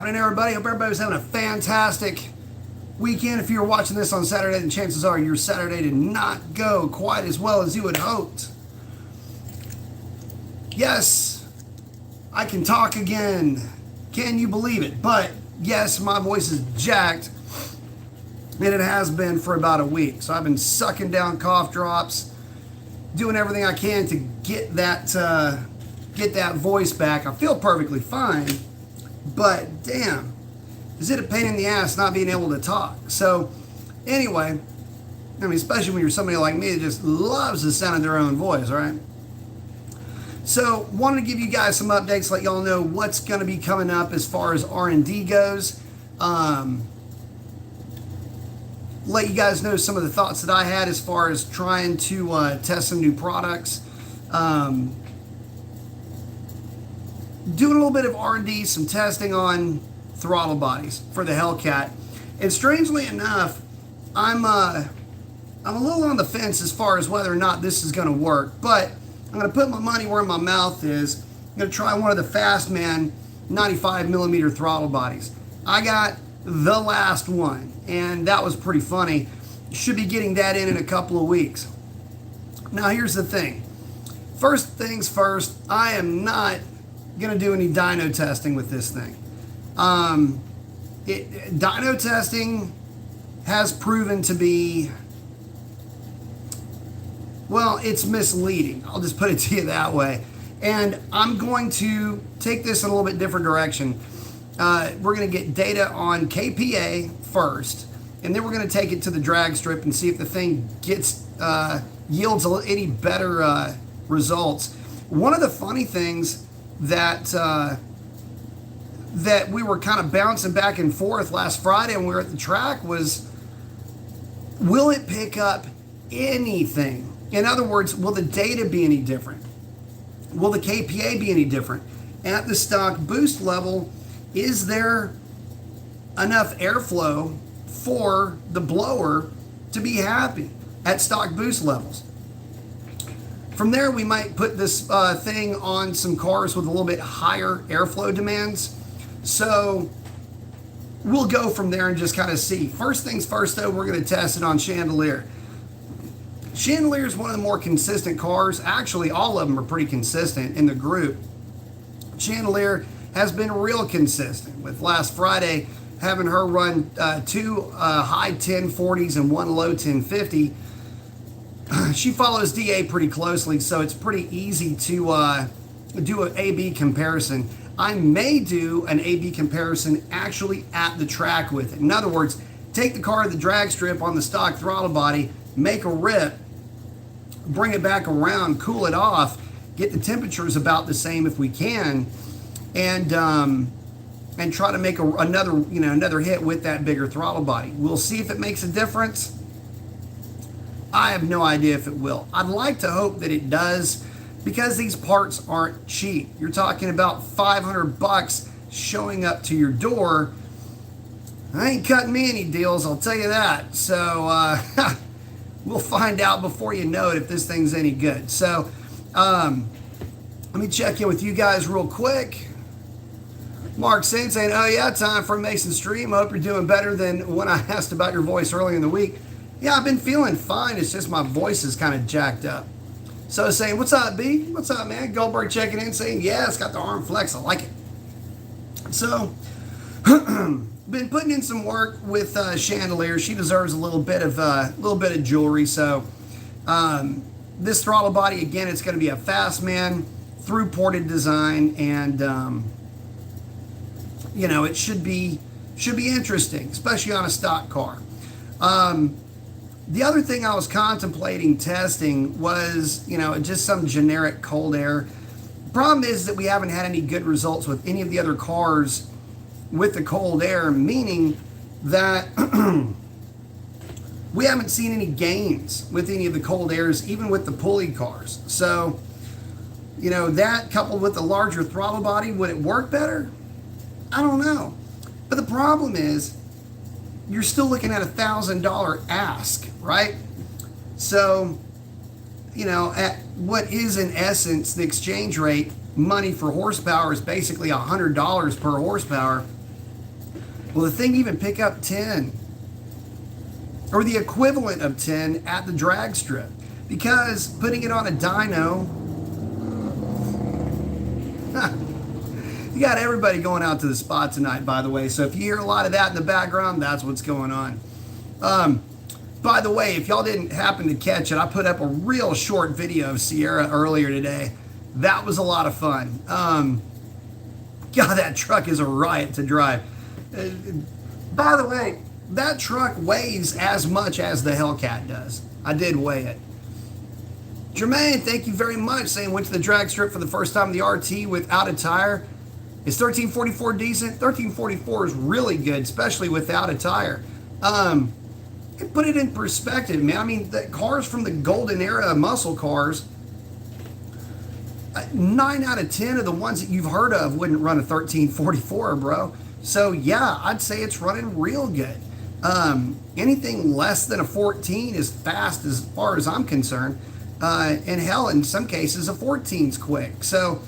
Morning, everybody. Hope everybody's having a fantastic weekend. If you're watching this on Saturday, then chances are your Saturday did not go quite as well as you had hoped. Yes, I can talk again. Can you believe it? But yes, my voice is jacked, and it has been for about a week. So I've been sucking down cough drops, doing everything I can to get that voice back. I feel perfectly fine. But damn, is it a pain in the ass not being able to talk? So anyway, I mean, especially when you're somebody like me that just loves the sound of their own voice, right? So wanted to give you guys some updates, let y'all know what's going to be coming up as far as R&D goes. Let you guys know some of the thoughts that I had as far as trying to test some new products. Doing a little bit of R&D, some testing on throttle bodies for the Hellcat. And strangely enough, I'm a little on the fence as far as whether or not this is going to work. But I'm going to put my money where my mouth is. I'm going to try one of the Fastman 95mm throttle bodies. I got the last one, and that was pretty funny. Should be getting that in a couple of weeks. Now, here's the thing. First things first, I am not going to do any dyno testing with this thing. Dyno testing has proven to be, well, it's misleading. I'll just put it to you that way. And I'm going to take this in a little bit different direction. We're going to get data on KPA first, and then we're going to take it to the drag strip and see if the thing gets yields any better results. One of the funny things that we were kind of bouncing back and forth last Friday when we were at the track was, will it pick up anything? In other words, will the data be any different? Will the KPA be any different? At the stock boost level, is there enough airflow for the blower to be happy at stock boost levels? From there, we might put this thing on some cars with a little bit higher airflow demands. So we'll go from there and just kind of see. First things first, though, we're going to test it on Chandelier. Chandelier is one of the more consistent cars. Actually, all of them are pretty consistent in the group. Chandelier has been real consistent, with last Friday having her run two high 1040s and one low 1050. She follows DA pretty closely, so it's pretty easy to do an A-B comparison. I may do an A-B comparison actually at the track with it. In other words, take the car to the drag strip on the stock throttle body, make a rip, bring it back around, cool it off, get the temperatures about the same if we can, and try to make another hit with that bigger throttle body. We'll see if it makes a difference. I have no idea if it will. I'd like to hope that it does, because these parts aren't cheap. You're talking about $500 showing up to your door. I ain't cutting me any deals, I'll tell you that. So we'll find out before you know it if this thing's any good. So let me check in with you guys real quick. Mark Saint saying, oh yeah, time for a Mason stream. Hope you're doing better than when I asked about your voice earlier in the week. Yeah, I've been feeling fine. It's just my voice is kind of jacked up. So saying, what's up, B? What's up, man? Goldberg checking in saying, yeah, it's got the arm flex. I like it. So, been putting in some work with Chandelier. She deserves a little bit of jewelry. So, this throttle body, again, it's going to be a Fastman through ported design, and it should be interesting, especially on a stock car. The other thing I was contemplating testing was, just some generic cold air. Problem is that we haven't had any good results with any of the other cars with the cold air, meaning that we haven't seen any gains with any of the cold airs, even with the pulley cars. So, that coupled with the larger throttle body, would it work better? I don't know. But the problem is, you're still looking at $1,000 ask, right? So, at what is in essence the exchange rate, money for horsepower is basically $100 per horsepower. Will the thing even pick up 10? Or the equivalent of 10 at the drag strip? Because putting it on a dyno, you got everybody going out to the spot tonight, by the way. So if you hear a lot of that in the background, that's what's going on. By the way, if y'all didn't happen to catch it, I put up a real short video of Sierra earlier today. That was a lot of fun. God, that truck is a riot to drive. By the way, that truck weighs as much as the Hellcat does. I did weigh it. Jermaine, thank you very much. Saying went to the drag strip for the first time in the RT without a tire. Is 1344 decent? 1344 is really good, especially without a tire. Put it in perspective, man. I mean, the cars from the golden era of muscle cars, 9 out of 10 of the ones that you've heard of wouldn't run a 1344, bro. So yeah, I'd say it's running real good. Anything less than a 14 is fast as far as I'm concerned. And hell, in some cases, a 14's quick. So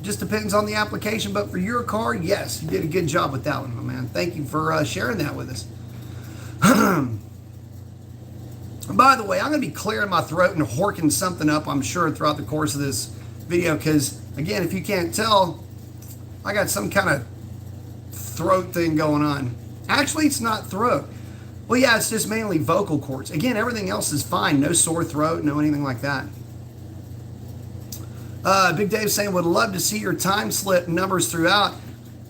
just depends on the application. But for your car, yes, you did a good job with that one, my man. Thank you for sharing that with us. By the way, I'm going to be clearing my throat and horking something up, I'm sure, throughout the course of this video. Because, again, if you can't tell, I got some kind of throat thing going on. Actually, it's not throat. Well, yeah, it's just mainly vocal cords. Again, everything else is fine. No sore throat, no anything like that. Big Dave saying, would love to see your time slip numbers throughout.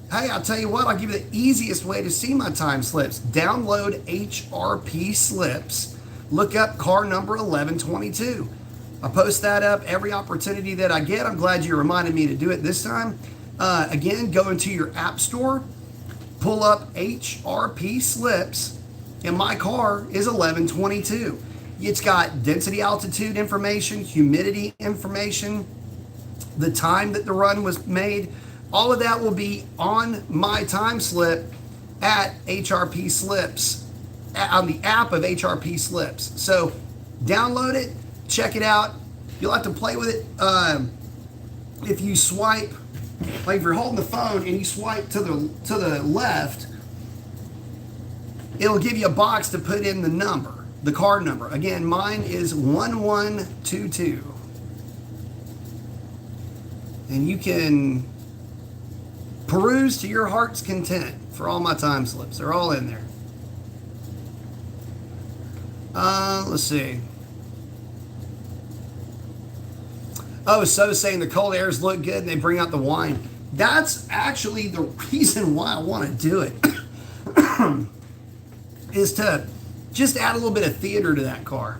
Hey, I'll tell you what, I'll give you the easiest way to see my time slips. Download HRP slips. Look up car number 1122. I post that up every opportunity that I get. I'm glad you reminded me to do it this time. Again, go into your app store, pull up HRP slips, and my car is 1122. It's got density altitude information, humidity information, the time that the run was made. All of that will be on my time slip at HRP slips, on the app of HRP slips. So download it, check it out. You'll have to play with it. If you swipe, like if you're holding the phone and you swipe to the left, it'll give you a box to put in the number, the card number. Again, mine is 1122. And you can peruse to your heart's content for all my time slips. They're all in there. Let's see. Oh, so saying the cold airs look good and they bring out the wine. That's actually the reason why I want to do it. Is to just add a little bit of theater to that car.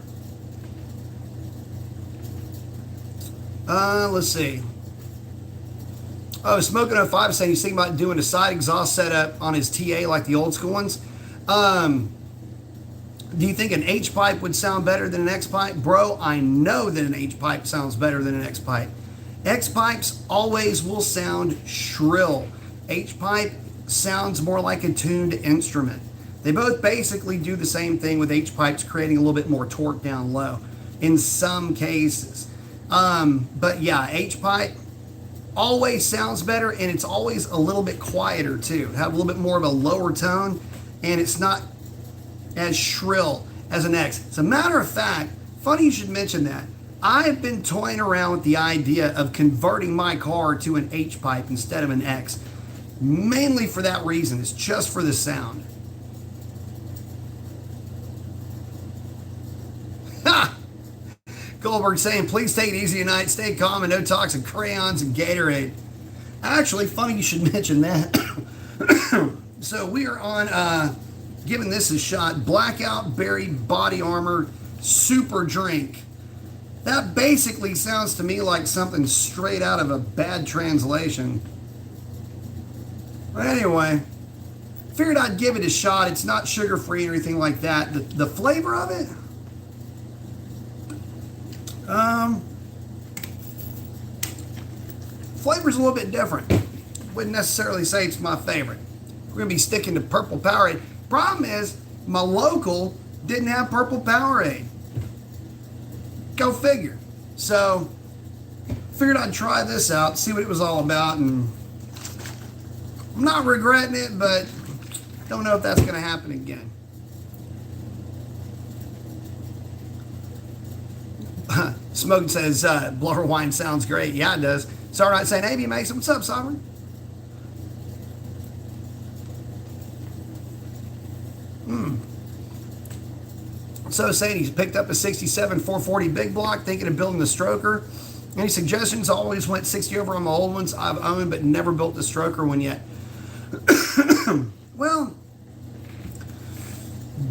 Let's see. Oh, Smoking 05 saying he's thinking about doing a side exhaust setup on his TA like the old school ones. Do you think an H-pipe would sound better than an X-pipe? Bro, I know that an H-pipe sounds better than an X-pipe. X-pipes always will sound shrill. H-pipe sounds more like a tuned instrument. They both basically do the same thing, with H-pipes creating a little bit more torque down low in some cases. But yeah, H-pipe always sounds better, and it's always a little bit quieter too. Have a little bit more of a lower tone, and it's not as shrill as an X. As a matter of fact, funny you should mention that. I've been toying around with the idea of converting my car to an H-pipe instead of an X. Mainly for that reason. It's just for the sound. Ha! Goldberg saying, please take it easy tonight. Stay calm and no toxic crayons and Gatorade. Actually, funny you should mention that. So we are on... giving this a shot. Blackout Berry Body Armor Super Drink. That basically sounds to me like something straight out of a bad translation. But anyway, figured I'd give it a shot. It's not sugar-free or anything like that. The flavor of it? Flavor's a little bit different. Wouldn't necessarily say it's my favorite. We're going to be sticking to Purple Powerade. Problem is, my local didn't have Purple Powerade. Go figure. So, figured I'd try this out, see what it was all about, and I'm not regretting it, but Don't know if that's going to happen again. Smoke says, blower wine sounds great. Yeah, it does. Sorry, not saying, hey, Mason. What's up, Sovereign? So saying he's picked up a 67 440 big block, thinking of building the stroker. Any suggestions? Always went 60 over on my old ones I've owned, but never built the stroker one yet. Well,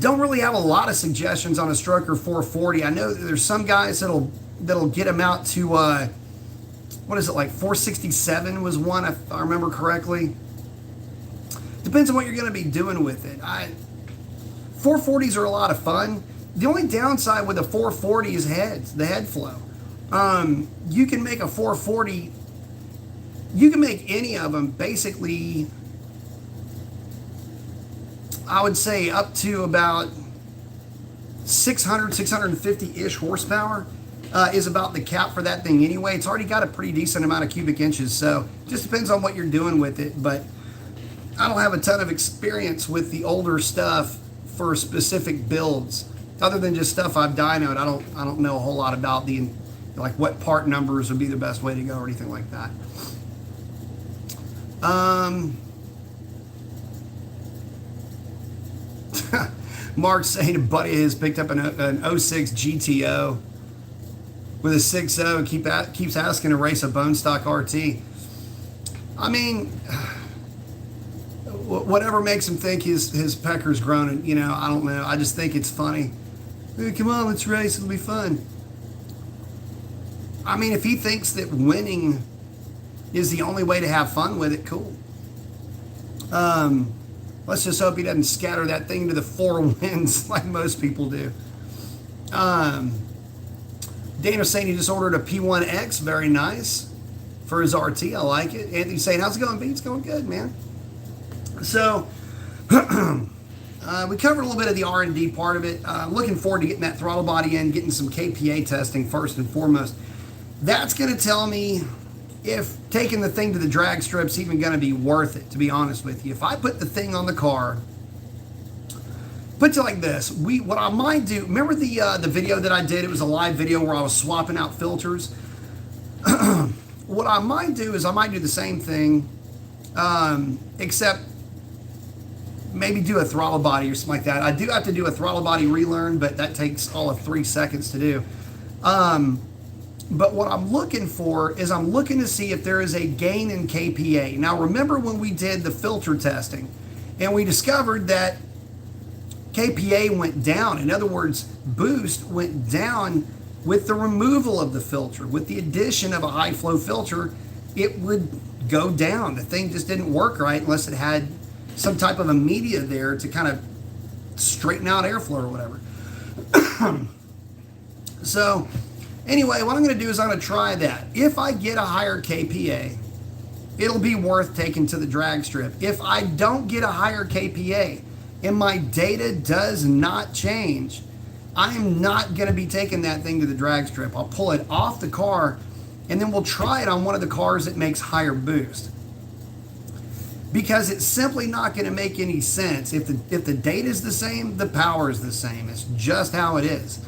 don't really have a lot of suggestions on a stroker 440. I know that there's some guys that'll get them out to what is it, like 467 was one, if I remember correctly. Depends on what you're going to be doing with it. 440s are a lot of fun. The only downside with a 440 is the head flow. You can make a 440, you can make any of them basically, I would say up to about 600, 650-ish horsepower is about the cap for that thing anyway. It's already got a pretty decent amount of cubic inches, so just depends on what you're doing with it. But I don't have a ton of experience with the older stuff for specific builds, other than just stuff I've dynoed. I don't know a whole lot about the, like, what part numbers would be the best way to go or anything like that. Mark's saying a buddy of his picked up an 06 GTO with a 6.0, keeps asking to race a bone stock RT. I mean, whatever makes him think his pecker's grown, and I don't know. I just think it's funny. Hey, come on, let's race. It'll be fun. I mean, if he thinks that winning is the only way to have fun with it, cool. Let's just hope he doesn't scatter that thing to the 4 winds like most people do. Daniel's saying he just ordered a P1X. Very nice. For his RT. I like it. Anthony's saying, how's it going, B? It's going good, man. So, we covered a little bit of the R&D part of it. Looking forward to getting that throttle body in, getting some KPA testing first and foremost. That's going to tell me if taking the thing to the drag strip's even going to be worth it, to be honest with you. If I put the thing on the car, put it like this, what I might do, remember the video that I did? It was a live video where I was swapping out filters. What I might do is I might do the same thing, except maybe do a throttle body or something like that. I do have to do a throttle body relearn, but that takes all of 3 seconds to do. But what I'm looking for is I'm looking to see if there is a gain in KPA. Now, remember when we did the filter testing and we discovered that KPA went down. In other words, boost went down with the removal of the filter. With the addition of a high flow filter, it would go down. The thing just didn't work right unless it had some type of a media there to kind of straighten out airflow or whatever. So anyway, what I'm going to do is I'm going to try that. If I get a higher KPA, it'll be worth taking to the drag strip. If I don't get a higher KPA and my data does not change, I am not going to be taking that thing to the drag strip. I'll pull it off the car and then we'll try it on one of the cars that makes higher boost. Because it's simply not going to make any sense. If the data is the same, the power is the same. It's just how it is.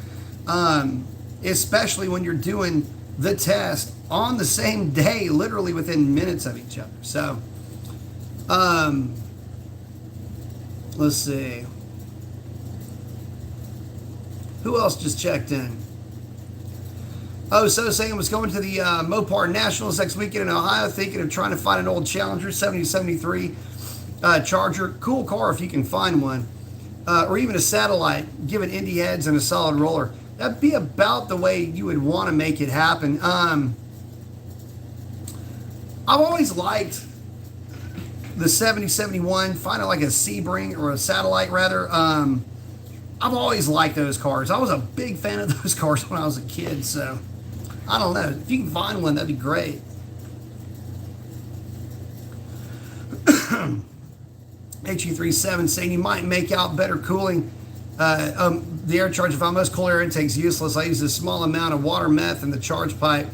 Especially when you're doing the test on the same day, literally within minutes of each other. So, let's see. Who else just checked in? Oh, so saying was going to the Mopar Nationals next weekend in Ohio, thinking of trying to find an old Challenger 7073 Charger. Cool car if you can find one. Or even a satellite, giving Indy heads and a solid roller. That'd be about the way you would want to make it happen. I've always liked the 7071, finding like a Sebring or a satellite rather. I've always liked those cars. I was a big fan of those cars when I was a kid, so I don't know. If you can find one, that'd be great. HE37 saying you might make out better cooling. The air charge, if I most cool air intake's useless, I use a small amount of water meth in the charge pipe.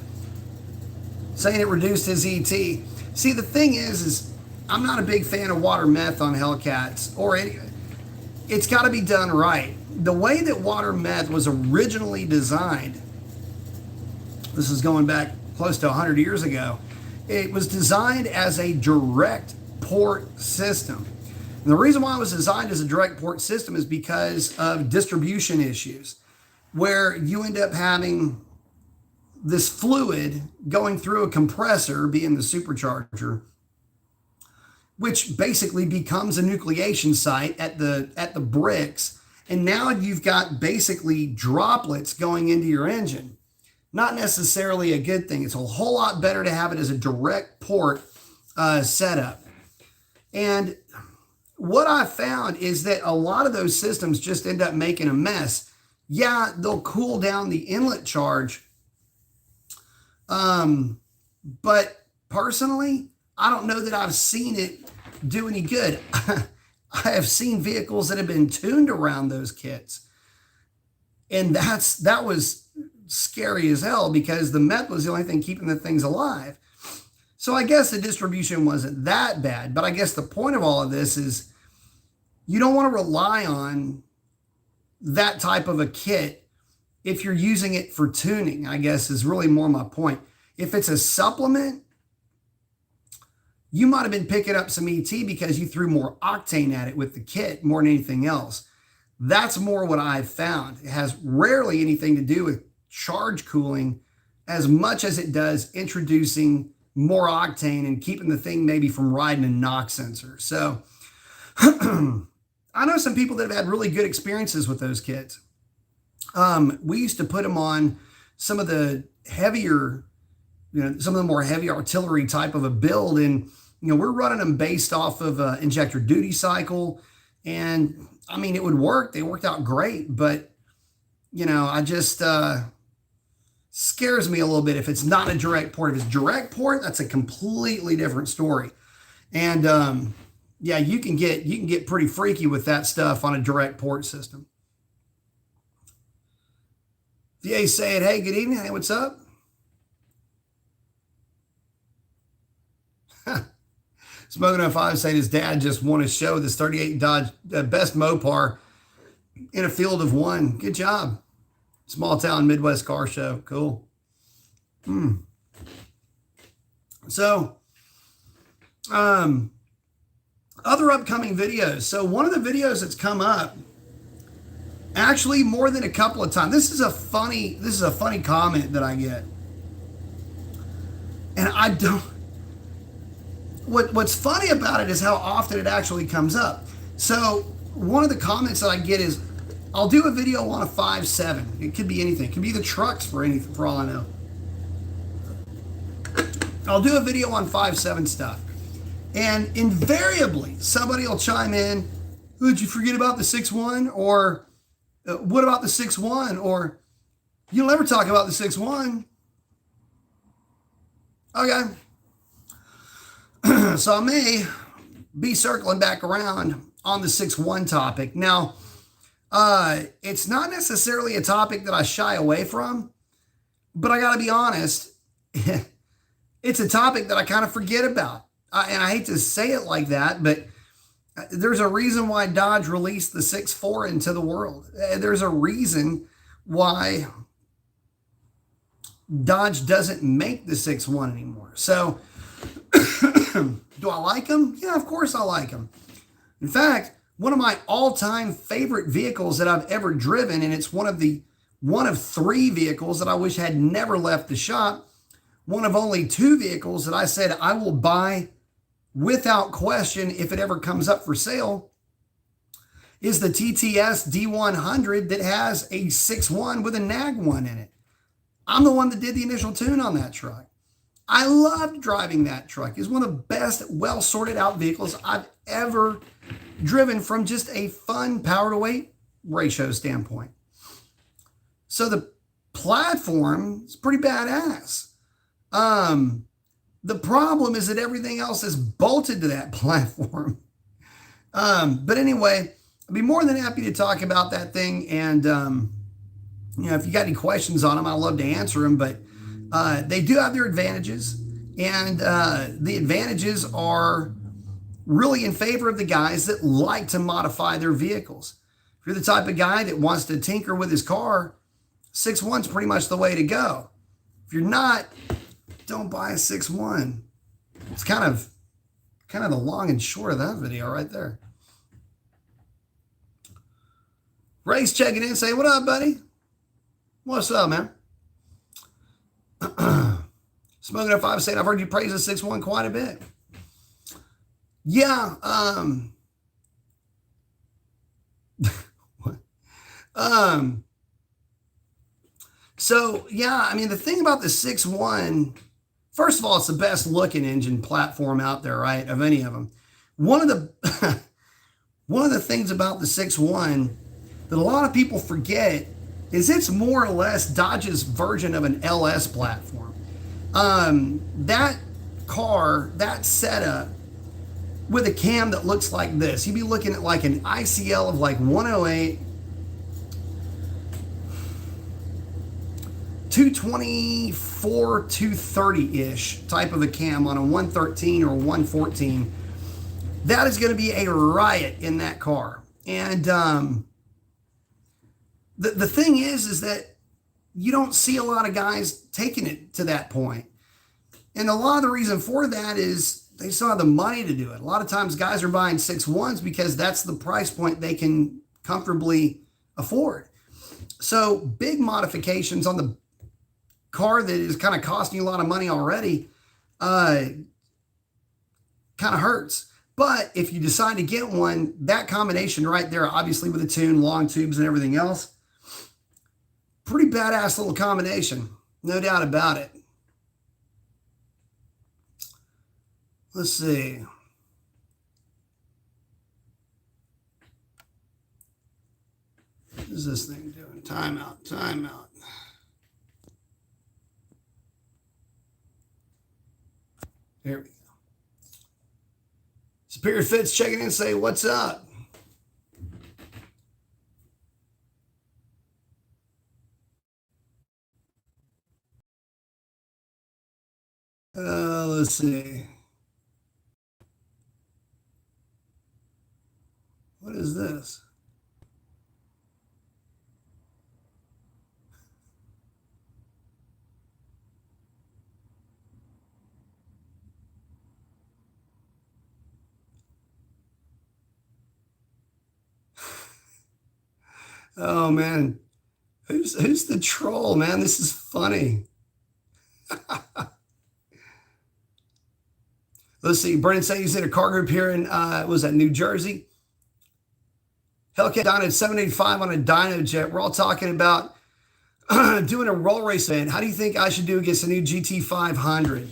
Saying it reduced his ET. See, the thing is I'm not a big fan of water meth on Hellcats or any. It's got to be done right. The way that water meth was originally designed, this is going back close to 100 years ago, it was designed as a direct port system. And the reason why it was designed as a direct port system is because of distribution issues, where you end up having this fluid going through a compressor, being the supercharger, which basically becomes a nucleation site at the bricks. And now you've got basically droplets going into your engine. Not necessarily a good thing. It's a whole lot better to have it as a direct port setup. And what I found is that a lot of those systems just end up making a mess. Yeah, they'll cool down the inlet charge. But personally, I don't know that I've seen it do any good. I have seen vehicles that have been tuned around those kits. And that was scary as hell, because the meth was the only thing keeping the things alive. So I guess the distribution wasn't that bad. But I guess the point of all of this is you don't want to rely on that type of a kit if you're using it for tuning, I guess is really more my point. If it's a supplement, you might have been picking up some ET because you threw more octane at it with the kit more than anything else. That's more what I've found. It has rarely anything to do with charge cooling as much as it does introducing more octane and keeping the thing maybe from riding a knock sensor. So I know some people that have had really good experiences with those kits. We used to put them on some of the heavier, some of the more heavy artillery type of a build. And, we're running them based off of injector duty cycle. And I mean, it would work. They worked out great, but I just, scares me a little bit if it's not a direct port. If it's direct port, that's a completely different story. And, yeah, you can get pretty freaky with that stuff on a direct port system. VA saying, hey, good evening. Hey, what's up? Smoking 05 saying his dad just won a show, this 38 Dodge best Mopar in a field of one. Good job. Small town Midwest car show. Cool. So, other upcoming videos. So one of the videos that's come up, actually more than a couple of times. This is a funny comment that I get. And I don't, what's funny about it is how often it actually comes up. So one of the comments that I get is, I'll do a video on a 5.7. It could be anything. It could be the trucks for all I know. I'll do a video on 5.7 stuff. And invariably, somebody will chime in, did you forget about the 6.1? Or what about the 6.1? Or you'll never talk about the 6.1. Okay. So I may be circling back around on the 6.1 topic. Now, it's not necessarily a topic that I shy away from, but I got to be honest, it's a topic that I kind of forget about. And I hate to say it like that, but there's a reason why Dodge released the 6.4 into the world. There's a reason why Dodge doesn't make the 6.1 anymore. So do I like them? Yeah, of course I like them. In fact, one of my all-time favorite vehicles that I've ever driven, and it's one of 3 vehicles that I wish had never left the shop, one of only 2 vehicles that I said I will buy without question if it ever comes up for sale, is the TTS D100 that has a 6.1 with a nag 1 in it. I'm the one that did the initial tune on that truck. I loved driving that truck. It's one of the best, well sorted out vehicles I've ever driven from just a fun power to weight ratio standpoint. So the platform is pretty badass. The problem is that everything else is bolted to that platform. But anyway, I'd be more than happy to talk about that thing. And, if you got any questions on them, I'd love to answer them. But they do have their advantages. And the advantages are really in favor of the guys that like to modify their vehicles. If you're the type of guy that wants to tinker with his car, 6.1's pretty much the way to go. If you're not, don't buy a 6.1. It's kind of the long and short of that video right there. Ray's checking in, saying, "What up, buddy? What's up, man?" Smoking at 5 saying, "I've heard you praise the 6.1 quite a bit." Yeah. What? So yeah, I mean, the thing about the 6.1, first of all, it's the best looking engine platform out there, right? Of any of them. One of the one of the things about the 6.1 that a lot of people forget is it's more or less Dodge's version of an LS platform. That car, that setup with a cam that looks like this, you'd be looking at like an ICL of like 108, 224, 230-ish type of a cam on a 113 or 114. That is going to be a riot in that car. And the thing is that you don't see a lot of guys taking it to that point. And a lot of the reason for that is they still have the money to do it. A lot of times guys are buying 6.1s because that's the price point they can comfortably afford. So big modifications on the car that is kind of costing you a lot of money already kind of hurts. But if you decide to get one, that combination right there, obviously with the tune, long tubes and everything else, pretty badass little combination, no doubt about it. Let's see. What is this thing doing? Timeout, timeout. There we go. Superior Fits checking in, say, "What's up?" Let's see. What is this? Oh man, who's the troll, man? This is funny. Let's see. Brennan said he's in a car group here in was that New Jersey? Hellcat Dyno 785 on a dyno jet. We're all talking about doing a roll race event. How do you think I should do against a new GT500?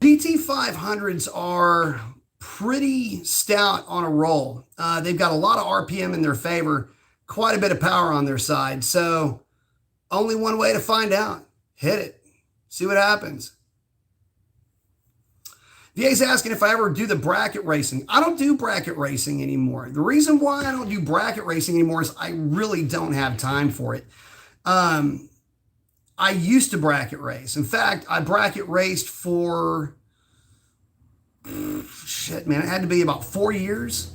GT500s are pretty stout on a roll. They've got a lot of RPM in their favor, quite a bit of power on their side. So only one way to find out. Hit it. See what happens. VA's asking if I ever do the bracket racing. I don't do bracket racing anymore. The reason why I don't do bracket racing anymore is I really don't have time for it. I used to bracket race. In fact, I bracket raced for, shit, man, it had to be about 4 years.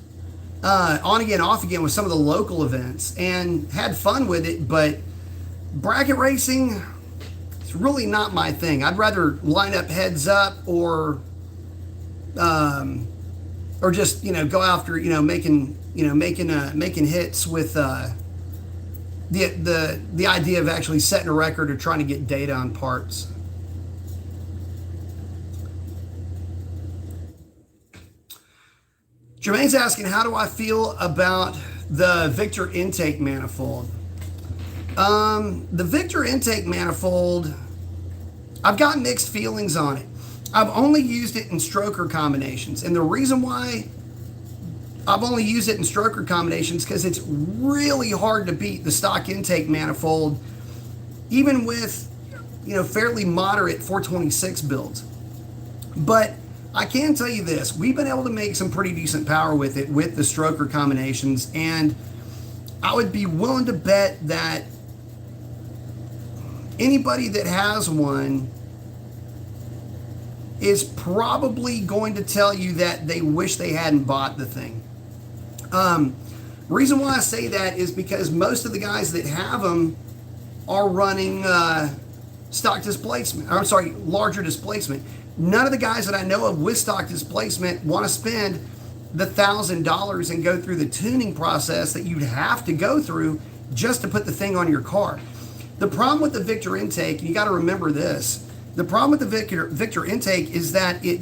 On again, off again with some of the local events and had fun with it, but bracket racing, it's really not my thing. I'd rather line up heads up or just, go after, making hits with, the idea of actually setting a record or trying to get data on parts. Jermaine's asking, how do I feel about the Victor intake manifold? The Victor intake manifold, I've got mixed feelings on it. I've only used it in stroker combinations. And the reason why I've only used it in stroker combinations because it's really hard to beat the stock intake manifold, even with, fairly moderate 426 builds. But I can tell you this, we've been able to make some pretty decent power with it with the stroker combinations. And I would be willing to bet that anybody that has one is probably going to tell you that they wish they hadn't bought the thing. Reason why I say that is because most of the guys that have them are running stock displacement. I'm sorry, larger displacement. None of the guys that I know of with stock displacement want to spend the $1,000 and go through the tuning process that you'd have to go through just to put the thing on your car. The problem with the Victor intake, you got to remember this, the problem with the Victor intake is that it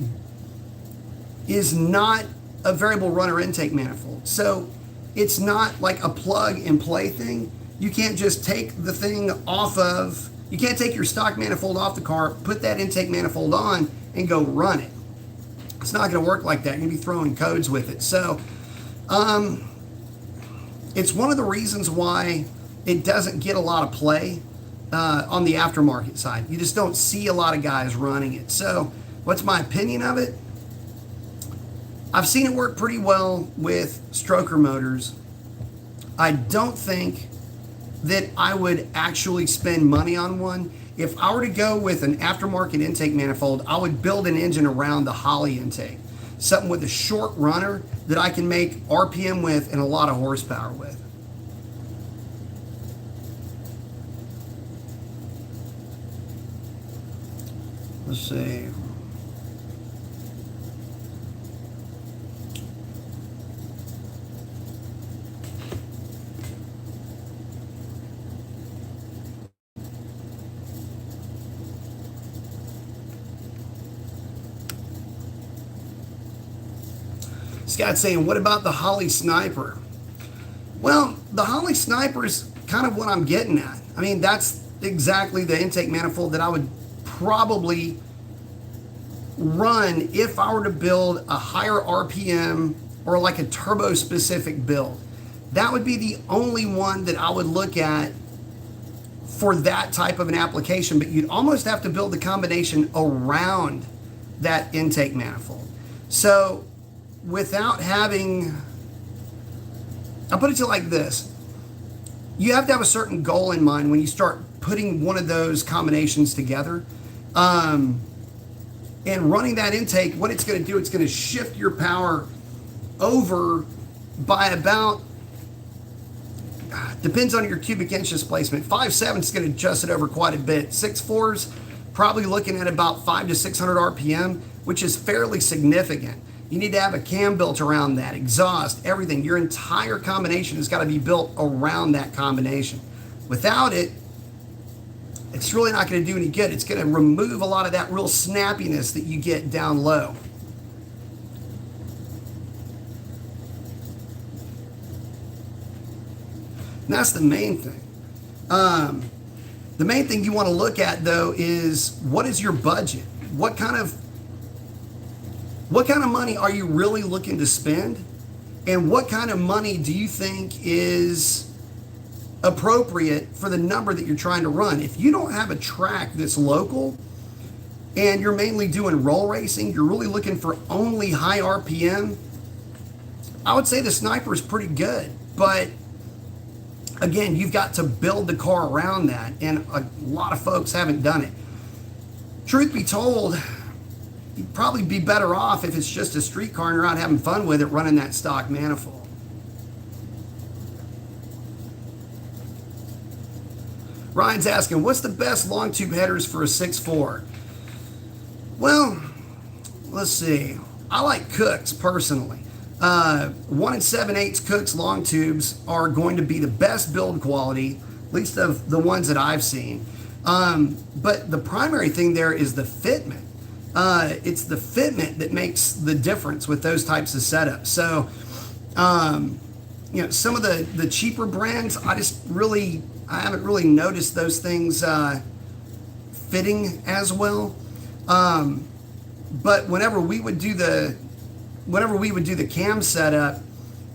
is not a variable runner intake manifold. So it's not like a plug and play thing. You can't just take the thing off of, you can't take your stock manifold off the car, put that intake manifold on, and go run it. It's not going to work like that. You're going to be throwing codes with it. So it's one of the reasons why it doesn't get a lot of play on the aftermarket side. You just don't see a lot of guys running it. So what's my opinion of it? I've seen it work pretty well with stroker motors. I don't think that I would actually spend money on one. If I were to go with an aftermarket intake manifold, I would build an engine around the Holley intake. Something with a short runner that I can make RPM with and a lot of horsepower with. Let's see. Scott's saying, what about the Holley Sniper? Well, the Holley Sniper is kind of what I'm getting at. I mean, that's exactly the intake manifold that I would probably run if I were to build a higher RPM or like a turbo specific build. That would be the only one that I would look at for that type of an application, but you'd almost have to build the combination around that intake manifold. So without having, I'll put it to you like this. You have to have a certain goal in mind when you start putting one of those combinations together. And running that intake, what it's going to do, it's going to shift your power over by about, depends on your cubic inch displacement. 5.7 is going to adjust it over quite a bit. 6.4's probably looking at about 500 to 600 RPM, which is fairly significant. You need to have a cam built around that, exhaust, everything. Your entire combination has got to be built around that combination. Without it, it's really not going to do any good. It's going to remove a lot of that real snappiness that you get down low. And that's the main thing. The main thing you want to look at, though, is what is your budget? What kind of money are you really looking to spend? And what kind of money do you think is appropriate for the number that you're trying to run? If you don't have a track that's local and you're mainly doing roll racing, you're really looking for only high RPM, I would say the Sniper is pretty good. But again, you've got to build the car around that, and a lot of folks haven't done it. Truth be told, you'd probably be better off if it's just a street car and you're out having fun with it running that stock manifold. Ryan's asking, what's the best long tube headers for a 6.4? Well, let's see. I like Cooks personally. 1 7/8 Cooks long tubes are going to be the best build quality, at least of the ones that I've seen. But the primary thing there is the fitment. It's the fitment that makes the difference with those types of setups. So, some of the cheaper brands, I haven't really noticed those things fitting as well. But whenever we would do the cam setup,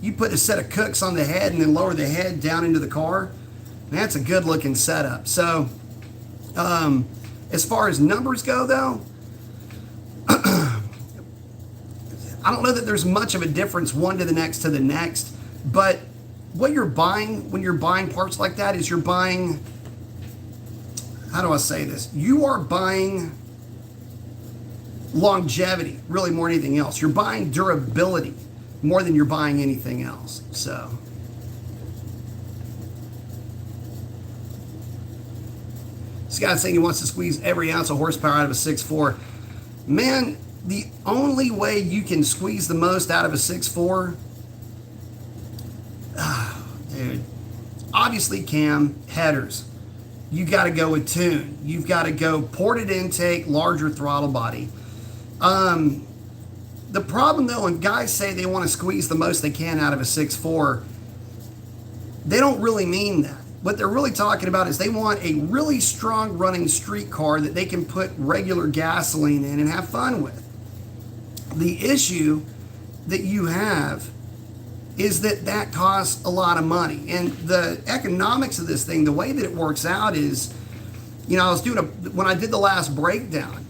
you put a set of Cooks on the head and then lower the head down into the car. That's a good looking setup. So, as far as numbers go, though, I don't know that there's much of a difference one to the next, but what you're buying when you're buying parts like that is you're buying, how do I say this? You are buying longevity, really more than anything else. You're buying durability more than you're buying anything else. So this guy's saying he wants to squeeze every ounce of horsepower out of a 6.4. Man, the only way you can squeeze the most out of a 6.4, dude, obviously cam, headers. You got to go with tune. You've got to go ported intake, larger throttle body. The problem though, when guys say they want to squeeze the most they can out of a 6.4, they don't really mean that. What they're really talking about is they want a really strong running street car that they can put regular gasoline in and have fun with. The issue that you have is that costs a lot of money. And the economics of this thing, the way that it works out is, you know, when I did the last breakdown,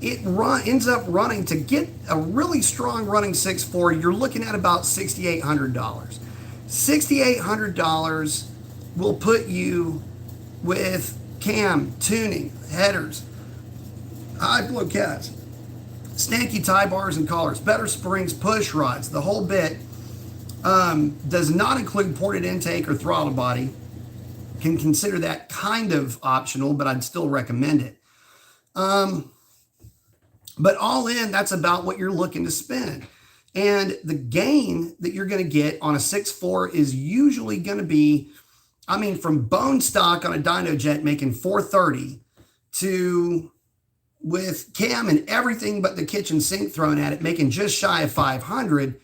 it ends up running, to get a really strong running 6.4, you're looking at about $6,800. $6,800 will put you with cam, tuning, headers, high blow cats, stanky tie bars and collars, better springs, push rods, the whole bit. Does not include ported intake or throttle body. Can consider that kind of optional, but I'd still recommend it. But all in, that's about what you're looking to spend. And the gain that you're going to get on a 6.4 is usually going to be, I mean, from bone stock on a dyno jet making 430 to, with cam and everything but the kitchen sink thrown at it, making just shy of 500.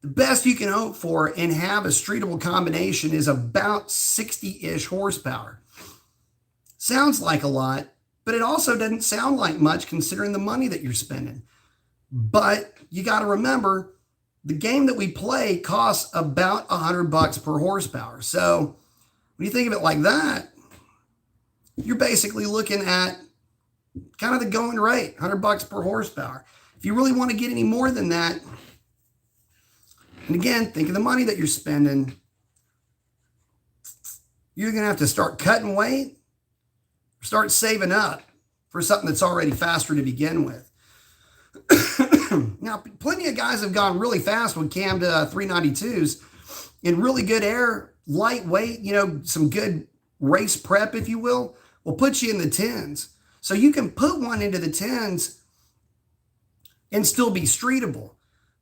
The best you can hope for and have a streetable combination is about 60-ish horsepower. Sounds like a lot, but it also doesn't sound like much considering the money that you're spending. But you got to remember, the game that we play costs about $100 per horsepower. So when you think of it like that, you're basically looking at kind of the going rate, $100 per horsepower. If you really want to get any more than that, and again, think of the money that you're spending, you're going to have to start cutting weight, start saving up for something that's already faster to begin with. Now, plenty of guys have gone really fast with cammed 392s in really good air, lightweight, you know, some good race prep, if you will put you in the 10s. So you can put one into the 10s and still be streetable.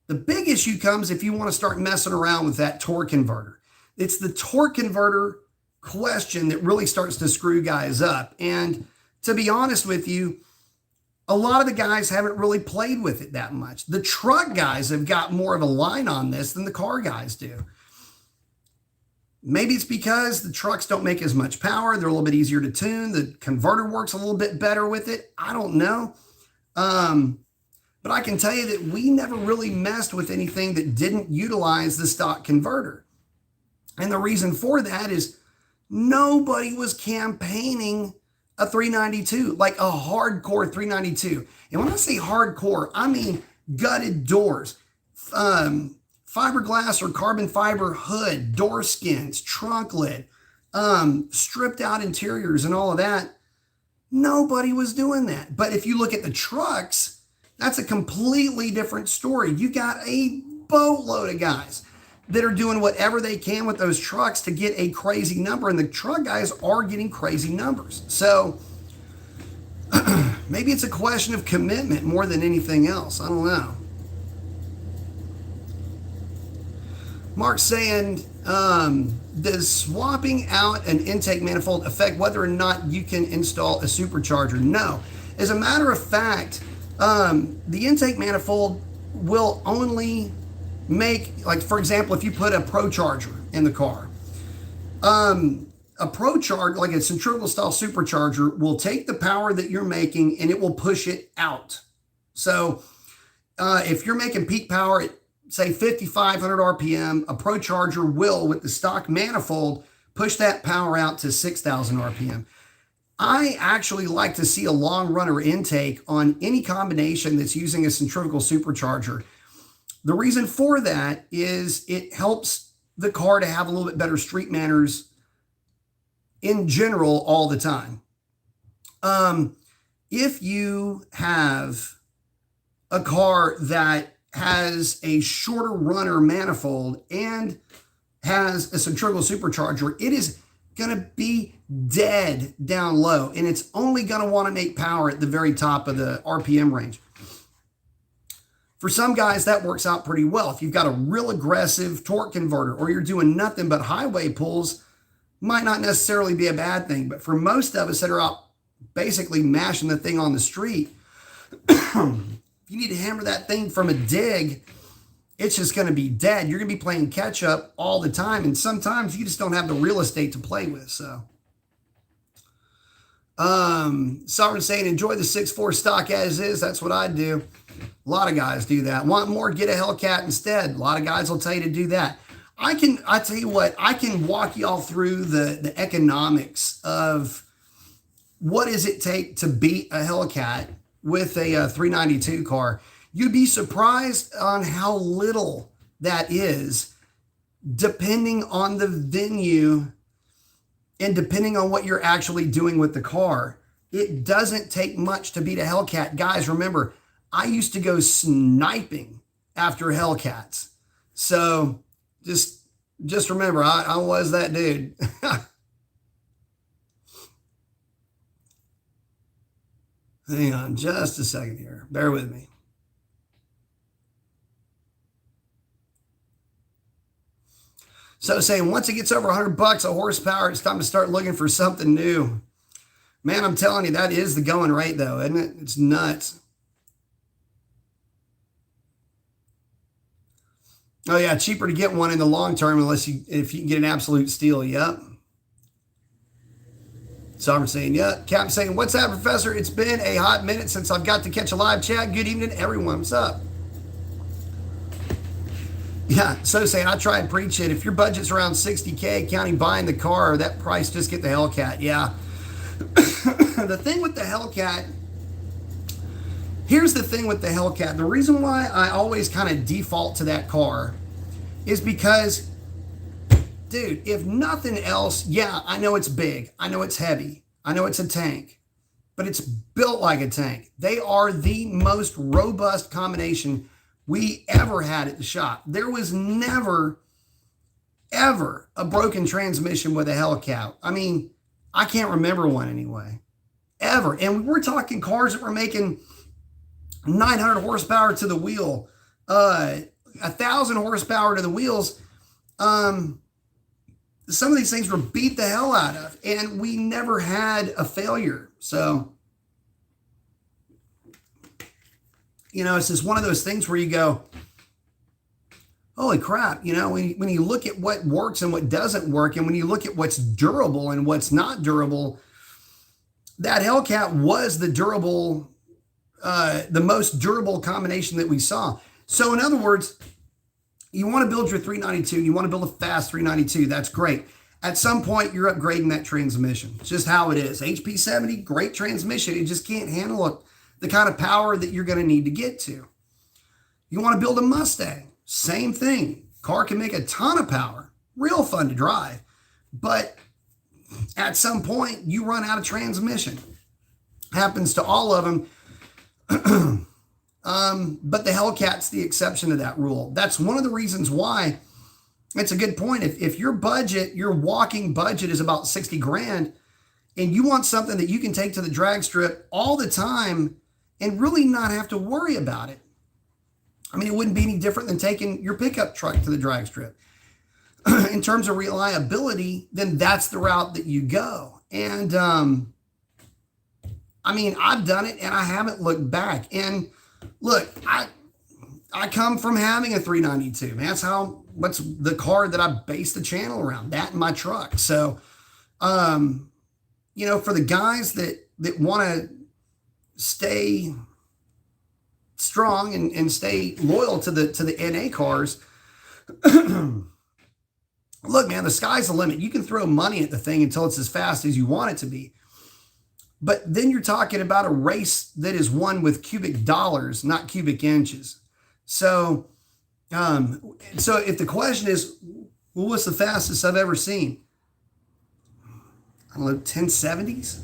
The big issue comes if you want to start messing around with that torque converter. It's the torque converter question that really starts to screw guys up. And to be honest with you, a lot of the guys haven't really played with it that much. The truck guys have got more of a line on this than the car guys do. Maybe it's because the trucks don't make as much power. They're a little bit easier to tune. The converter works a little bit better with it. I don't know. But I can tell you that we never really messed with anything that didn't utilize the stock converter. And the reason for that is nobody was campaigning a 392, like a hardcore 392. And when I say hardcore, I mean gutted doors, fiberglass or carbon fiber hood, door skins, trunk lid, stripped out interiors and all of that. Nobody was doing that. But if you look at the trucks, that's a completely different story. You got a boatload of guys that are doing whatever they can with those trucks to get a crazy number, and the truck guys are getting crazy numbers. So maybe it's a question of commitment more than anything else. I don't know. Mark's saying, does swapping out an intake manifold affect whether or not you can install a supercharger? No. As a matter of fact, the intake manifold will only make, like, for example, if you put a Pro Charger in the car, a Pro Charger, like a centrifugal style supercharger, will take the power that you're making and it will push it out. So if you're making peak power at, say, 5,500 RPM, a Pro Charger will, with the stock manifold, push that power out to 6,000 RPM. I actually like to see a long runner intake on any combination that's using a centrifugal supercharger. The reason for that is it helps the car to have a little bit better street manners in general all the time. if you have a car that has a shorter runner manifold and has a centrifugal supercharger, it is going to be dead down low, and it's only going to want to make power at the very top of the RPM range. For some guys, that works out pretty well. If you've got a real aggressive torque converter or you're doing nothing but highway pulls, might not necessarily be a bad thing. But for most of us that are out basically mashing the thing on the street, if you need to hammer that thing from a dig, it's just going to be dead. You're going to be playing catch up all the time. And sometimes you just don't have the real estate to play with. So, Sovereign saying, enjoy the 6.4 stock as is. That's what I do. A lot of guys do that. Want more? Get a Hellcat instead. A lot of guys will tell you to do that. I tell you what, I can walk y'all through the economics of what does it take to beat a Hellcat with a 392 car. You'd be surprised on how little that is, depending on the venue and depending on what you're actually doing with the car. It doesn't take much to beat a Hellcat. Guys, remember, I used to go sniping after Hellcats. So just remember, I was that dude. Hang on just a second here. Bear with me. So saying once it gets over $100 a horsepower, it's time to start looking for something new. Man, I'm telling you, that is the going rate though, isn't it? It's nuts. Oh yeah, cheaper to get one in the long term if you can get an absolute steal. Yep. Sovereign saying, yep. Captain saying, what's that, Professor? It's been a hot minute since I've got to catch a live chat. Good evening, everyone. What's up? Yeah, so saying, I try and preach it. If your budget's around $60K, counting buying the car, that price, just get the Hellcat. Yeah. The thing with the Hellcat, here's the thing with the Hellcat. The reason why I always kind of default to that car is because, dude, if nothing else, yeah, I know it's big. I know it's heavy. I know it's a tank, but it's built like a tank. They are the most robust combination we ever had at the shop. There was never, ever a broken transmission with a Hellcat. I mean, I can't remember one anyway, ever. And we're talking cars that were making 900 horsepower to the wheel, 1,000 horsepower to the wheels. Some of these things were beat the hell out of, and we never had a failure. So, you know, it's just one of those things where you go, holy crap, you know, when you look at what works and what doesn't work, and when you look at what's durable and what's not durable, that Hellcat was the durable, the most durable combination that we saw. So in other words, you want to build your 392, you want to build a fast 392, that's great. At some point, you're upgrading that transmission. It's just how it is. HP70, great transmission. It just can't handle the kind of power that you're going to need to get to. You want to build a Mustang, same thing. Car can make a ton of power, real fun to drive. But at some point, you run out of transmission. Happens to all of them. But the Hellcat's the exception to that rule. That's one of the reasons why it's a good point. If your budget, your walking budget is about 60 grand, and you want something that you can take to the drag strip all the time and really not have to worry about it. I mean, it wouldn't be any different than taking your pickup truck to the drag strip. In terms of reliability, then that's the route that you go. And, I mean, I've done it and I haven't looked back. And look, I come from having a 392, man. What's the car that I base the channel around, that and my truck. So, you know, for the guys that want to stay strong and stay loyal to the NA cars, look, man, the sky's the limit. You can throw money at the thing until it's as fast as you want it to be. But then you're talking about a race that is won with cubic dollars, not cubic inches. So, so if the question is, well, what's the fastest I've ever seen? I don't know, 1070s?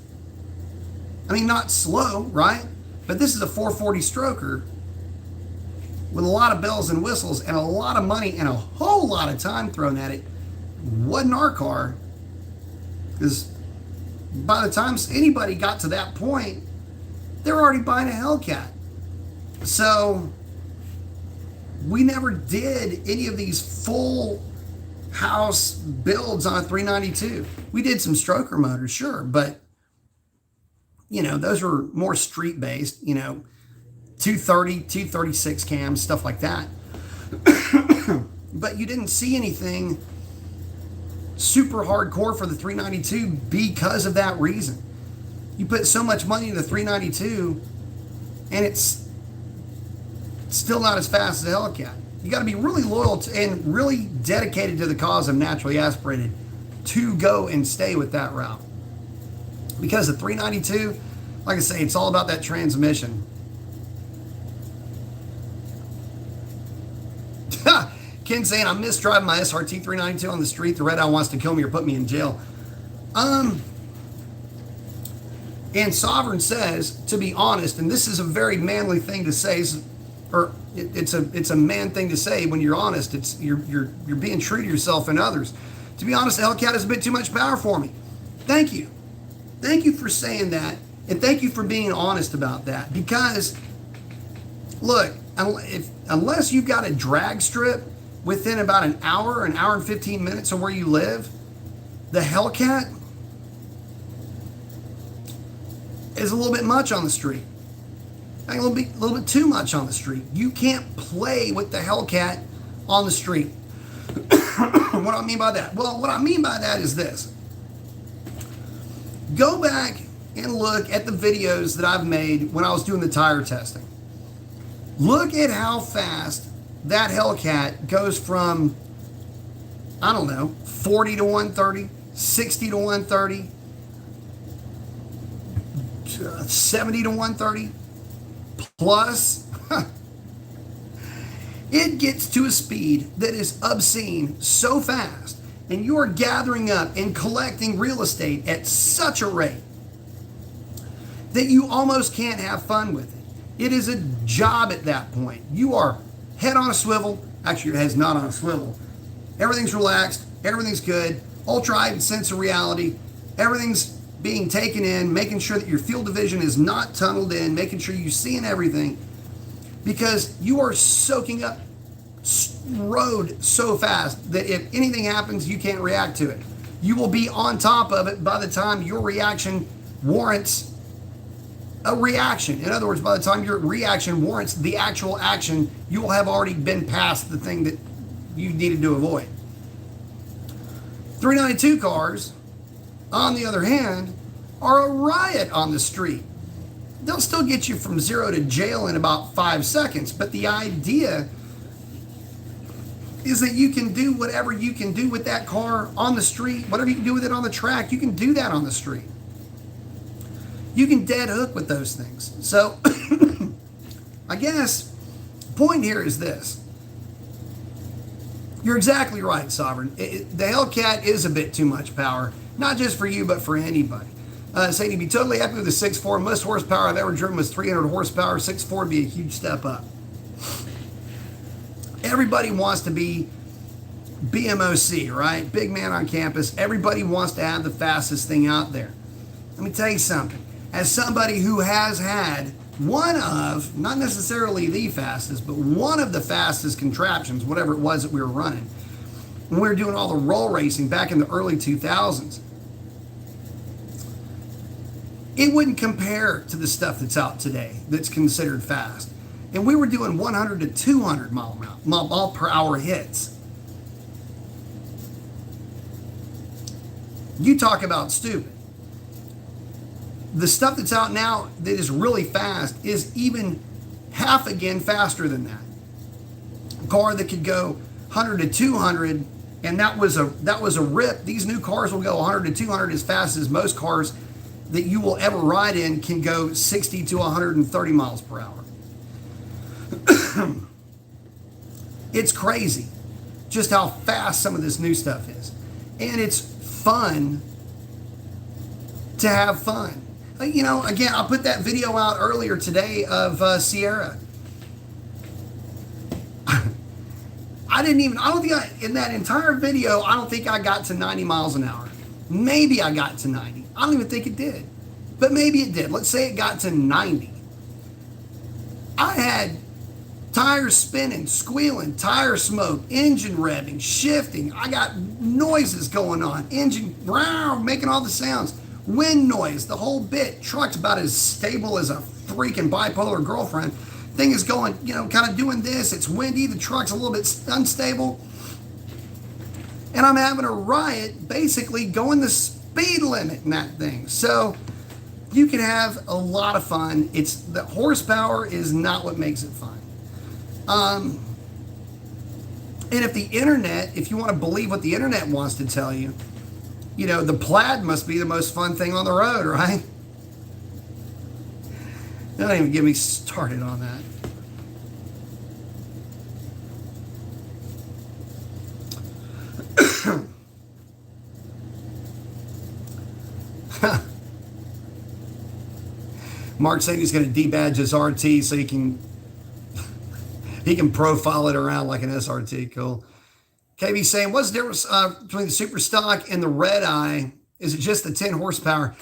I mean, not slow, right? But this is a 440 stroker with a lot of bells and whistles and a lot of money and a whole lot of time thrown at it. Wasn't our car, because by the time anybody got to that point, they were already buying a Hellcat. So we never did any of these full house builds on a 392. We did some stroker motors, sure, but you know, those were more street based, you know, 230, 236 cams, stuff like that. But you didn't see anything super hardcore for the 392 because of that reason. You put so much money into the 392 and it's still not as fast as a Hellcat. You got to be really loyal to, and really dedicated to the cause of naturally aspirated to go and stay with that route. Because the 392, like I say, it's all about that transmission. Ken saying, I miss driving my SRT 392 on the street. The red eye wants to kill me or put me in jail. And Sovereign says, to be honest, and this is a very manly thing to say, or it's a man thing to say when you're honest. It's you're being true to yourself and others. To be honest, the Hellcat is a bit too much power for me. Thank you. Thank you for saying that, and thank you for being honest about that. Because, look, unless you've got a drag strip within about an hour and 15 minutes of where you live, the Hellcat is a little bit much on the street. A little bit too much on the street. You can't play with the Hellcat on the street. What do I mean by that? Well, what I mean by that is this. Go back and look at the videos that I've made when I was doing the tire testing. Look at how fast that Hellcat goes from, I don't know, 40 to 130, 60 to 130, 70 to 130, plus. It gets to a speed that is obscene so fast, and you are gathering up and collecting real estate at such a rate that you almost can't have fun with it. It is a job at that point. You are head on a swivel. Actually, your head's not on a swivel. Everything's relaxed. Everything's good. Ultra heightened sense of reality. Everything's being taken in, making sure that your field of vision is not tunneled in, making sure you're seeing everything, because you are soaking up road so fast that if anything happens, you can't react to it. You will be on top of it by the time your reaction warrants a reaction. In other words, by the time your reaction warrants the actual action, you will have already been past the thing that you needed to avoid. 392 cars, on the other hand, are a riot on the street. They'll still get you from zero to jail in about 5 seconds, but the idea is that you can do whatever you can do with that car on the street, whatever you can do with it on the track, you can do that on the street. You can dead hook with those things. So, I guess, the point here is this. You're exactly right, Sovereign. The Hellcat is a bit too much power, not just for you, but for anybody. Saying to be totally happy with the 6.4. Most horsepower I've ever driven was 300 horsepower. 6.4 would be a huge step up. Everybody wants to be BMOC, right? Big man on campus. Everybody wants to have the fastest thing out there. Let me tell you something. As somebody who has had one of, not necessarily the fastest, but one of the fastest contraptions, whatever it was that we were running, when we were doing all the roll racing back in the early 2000s, it wouldn't compare to the stuff that's out today that's considered fast. And we were doing 100 to 200 mile per hour hits. You talk about stupid. The stuff that's out now that is really fast is even half again faster than that. A car that could go 100 to 200, and that was a rip. These new cars will go 100 to 200 as fast as most cars that you will ever ride in can go 60 to 130 miles per hour. It's crazy just how fast some of this new stuff is. And it's fun to have fun. You know, again, I put that video out earlier today of Sierra. I don't think in that entire video, I don't think I got to 90 miles an hour. Maybe I got to 90. I don't even think it did. But maybe it did. Let's say it got to 90. I had tires spinning, squealing, tire smoke, engine revving, shifting. I got noises going on. Engine making all the sounds. Wind noise, the whole bit. Truck's about as stable as a freaking bipolar girlfriend. Thing is going, you know, kind of doing this. It's windy. The truck's a little bit unstable. And I'm having a riot, basically going the speed limit in that thing. So you can have a lot of fun. It's the horsepower is not what makes it fun. And if the internet, if you want to believe what the internet wants to tell you, you know, the Plaid must be the most fun thing on the road, right? Don't even get me started on that. Mark saying he's going to debadge his RT so he can profile it around like an SRT. Cool. KB saying, what's the difference between the Super Stock and the Red Eye? Is it just the 10 horsepower?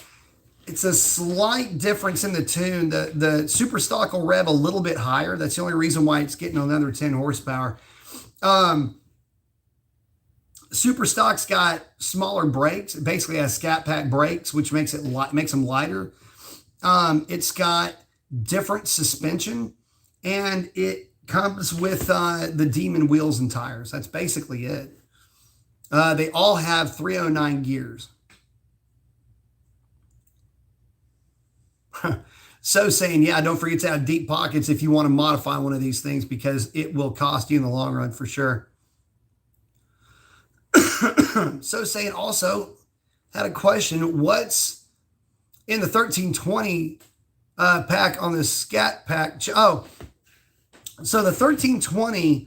It's a slight difference in the tune. The Super Stock will rev a little bit higher. That's the only reason why it's getting another 10 horsepower. Super Stock's got smaller brakes. It basically has Scat Pack brakes, which makes them lighter. It's got different suspension, and it comes with the Demon wheels and tires. That's basically it. They all have 309 gears. So saying, yeah, don't forget to have deep pockets if you want to modify one of these things, because it will cost you in the long run for sure. So saying also had a question, what's in the 1320 pack on the Scat Pack? So the 1320,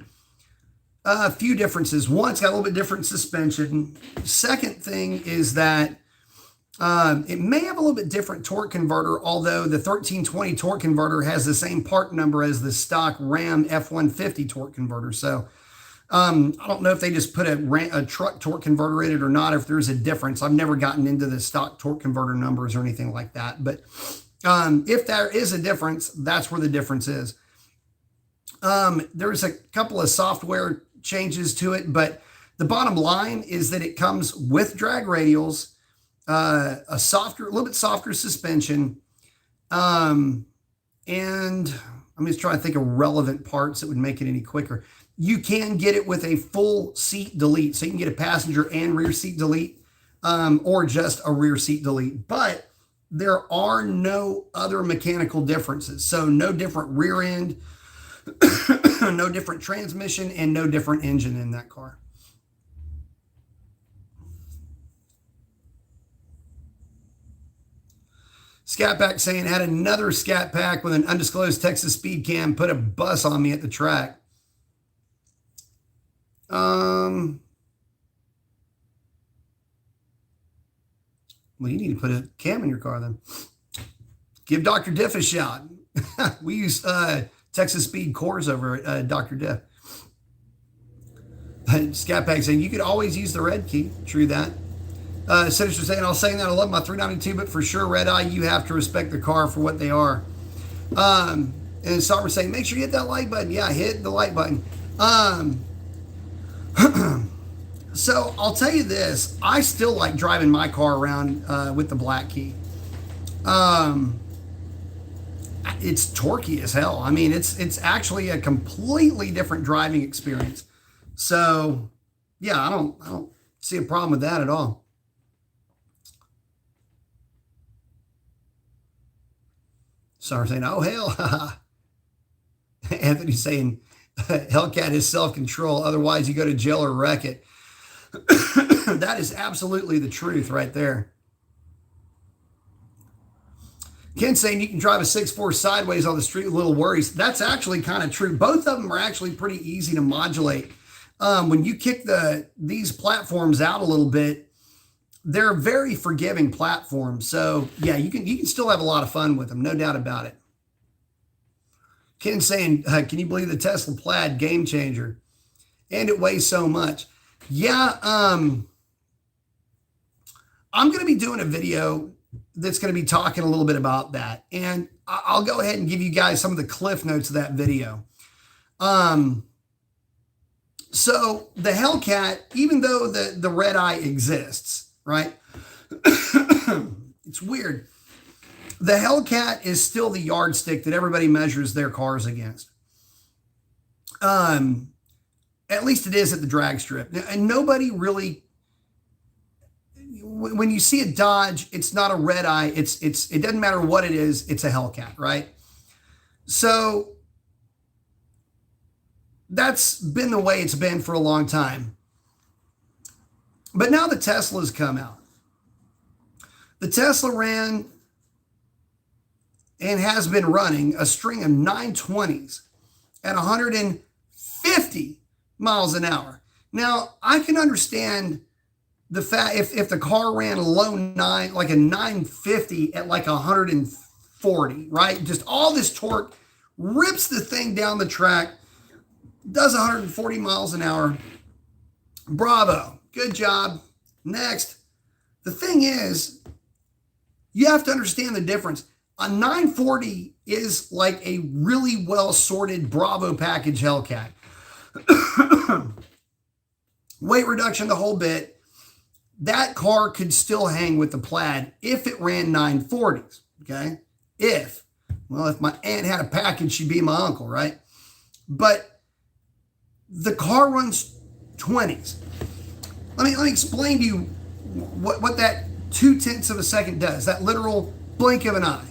a few differences. One, it's got a little bit different suspension. Second thing is that it may have a little bit different torque converter, although the 1320 torque converter has the same part number as the stock Ram F-150 torque converter. So I don't know if they just put a truck torque converter in it or not, if there's a difference. I've never gotten into the stock torque converter numbers or anything like that. But if there is a difference, that's where the difference is. There's a couple of software changes to it, but the bottom line is that it comes with drag radials, a little bit softer suspension, and I'm just trying to think of relevant parts that would make it any quicker. You can get it with a full seat delete, so you can get a passenger and rear seat delete, or just a rear seat delete. But there are no other mechanical differences, so no different rear end, no different transmission, and no different engine in that car. Scat Pack saying, had another Scat Pack with an undisclosed Texas speed cam put a bus on me at the track. Well, you need to put a cam in your car then. Give Dr. Diff a shout. We use Texas Speed cores over at Dr. Diff. Scat Pack saying, you could always use the red key. True that. Sinister saying, I was saying that I love my 392, but for sure, Red Eye, you have to respect the car for what they are. And Somber saying, make sure you hit that like button. Yeah, hit the like button. So I'll tell you this, I still like driving my car around with the black key. It's torquey as hell. I mean, it's actually a completely different driving experience. So yeah, I don't see a problem with that at all. Sorry saying, oh hell. Anthony saying, Hellcat is self-control, otherwise you go to jail or wreck it. That is absolutely the truth right there. Ken saying you can drive a 6.4 sideways on the street with little worries. That's actually kind of true. Both of them are actually pretty easy to modulate. When you kick these platforms out a little bit, they're a very forgiving platform. So yeah, you can still have a lot of fun with them, no doubt about it. Ken saying, can you believe the Tesla Plaid game changer? And it weighs so much. Yeah, I'm going to be doing a video that's going to be talking a little bit about that. And I'll go ahead and give you guys some of the cliff notes of that video. So the Hellcat, even though the red eye exists, right? It's weird. The Hellcat is still the yardstick that everybody measures their cars against. At least it is at the drag strip. And nobody really, when you see a Dodge, it's not a red eye. It doesn't matter what it is. It's a Hellcat, right? So that's been the way it's been for a long time. But now the Tesla's come out. The Tesla ran and has been running a string of 920s at 150 miles an hour. Now, I can understand the fact if the car ran a low nine, like a 950 at like 140, right? Just all this torque rips the thing down the track, does 140 miles an hour. Bravo. Good job. Next. The thing is, you have to understand the difference. A 940 is like a really well-sorted Bravo package Hellcat. Weight reduction, the whole bit. That car could still hang with the Plaid if it ran 940s, okay? If my aunt had a package, she'd be my uncle, right? But the car runs 20s. Let me explain to you what that 0.2 of a second does. That literal blink of an eye,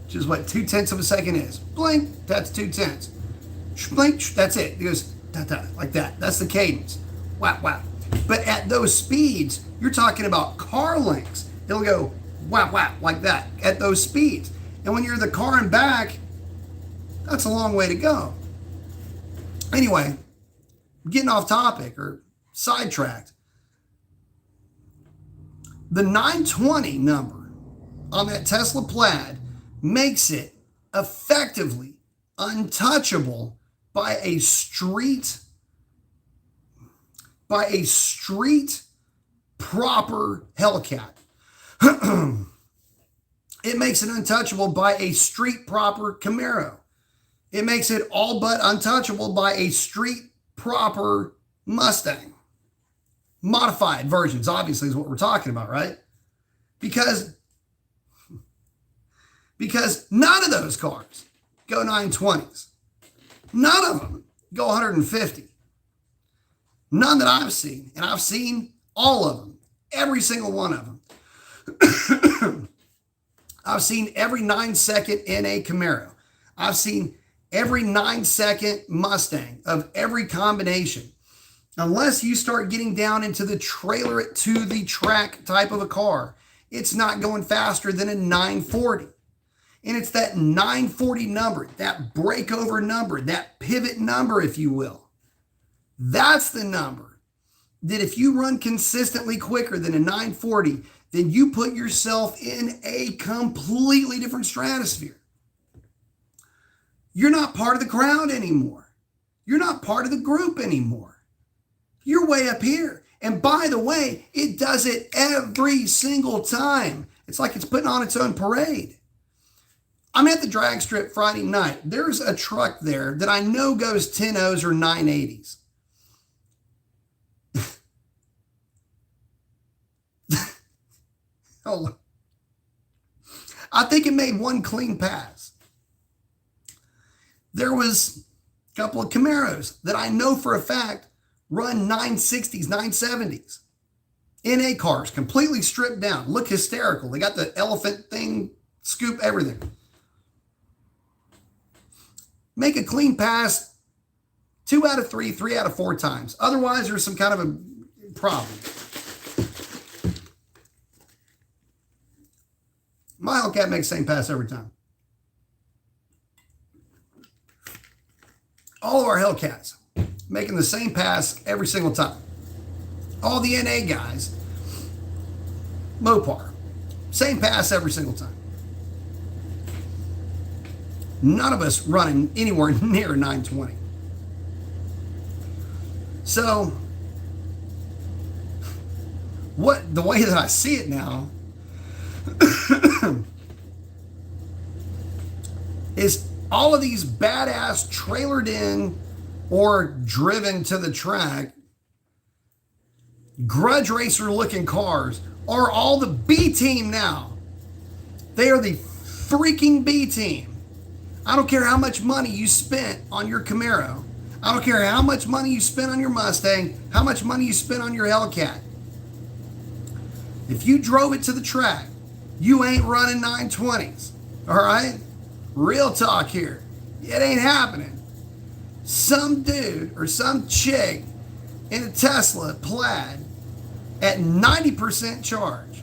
which is what 0.2 of a second is. Blink, that's 0.2. Blink, that's it. It goes da-da, like that. That's the cadence. Wow, wow. But at those speeds, you're talking about car lengths. It'll go wow, wow, like that at those speeds. And when you're the car and back, that's a long way to go. Anyway, getting off topic or sidetracked. The 920 number on that Tesla Plaid makes it effectively untouchable by a street proper Hellcat. It makes it untouchable by a street proper Camaro. It makes it all but untouchable by a street proper Mustang. Modified versions, obviously, is what we're talking about, right? Because none of those cars go 920s. None of them go 150. None that I've seen. And I've seen all of them. Every single one of them. I've seen every 9-second in a Camaro. I've seen every 9-second Mustang of every combination. Unless you start getting down into the trailer it to the track type of a car, it's not going faster than a 940. And it's that 940 number, that breakover number, that pivot number, if you will. That's the number that if you run consistently quicker than a 940, then you put yourself in a completely different stratosphere. You're not part of the crowd anymore. You're not part of the group anymore. You're way up here. And by the way, it does it every single time. It's like it's putting on its own parade. I'm at the drag strip Friday night. There's a truck there that I know goes 10.0s or 980s. Oh, I think it made one clean pass. There was a couple of Camaros that I know for a fact run 960s, 970s. NA cars, completely stripped down, look hysterical. They got the elephant thing, scoop everything. Make a clean pass 2 out of 3, 3 out of 4 times. Otherwise, there's some kind of a problem. My Hellcat makes the same pass every time. All of our Hellcats making the same pass every single time. All the NA guys Mopar. Same pass every single time. None of us running anywhere near 920. So, the way that I see it now is all of these badass trailered in or driven to the track grudge racer looking cars are all the B team now. They are the freaking B team. I don't care how much money you spent on your Camaro. I don't care how much money you spent on your Mustang, how much money you spent on your Hellcat. If you drove it to the track, you ain't running 920s. All right? Real talk here. It ain't happening. Some dude or some chick in a Tesla Plaid at 90% charge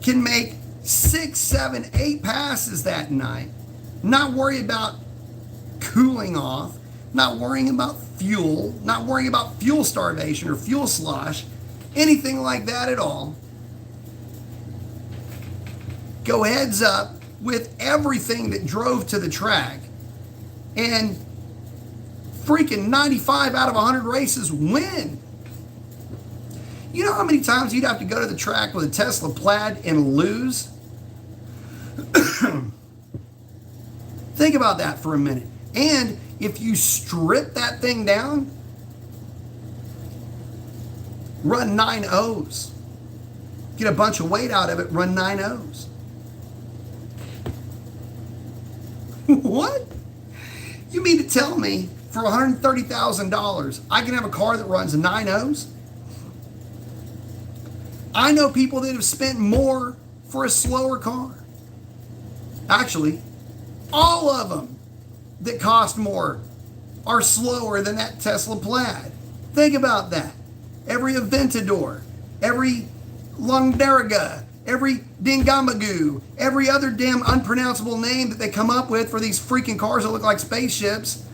can make 6, 7, 8 passes that night, not worry about cooling off, not worrying about fuel, not worrying about fuel starvation or fuel slosh, anything like that at all. Go heads up with everything that drove to the track, and freaking 95 out of 100 races win. You know how many times you'd have to go to the track with a Tesla Plaid and lose? Think about that for a minute. And if you strip that thing down, run 9 O's. Get a bunch of weight out of it, run 9 O's. What? You mean to tell me for $130,000 I can have a car that runs 9 O's? I know people that have spent more for a slower car. Actually, all of them that cost more are slower than that Tesla Plaid. Think about that. Every Aventador, every Longdaraga, every Dingamagoo, every other damn unpronounceable name that they come up with for these freaking cars that look like spaceships,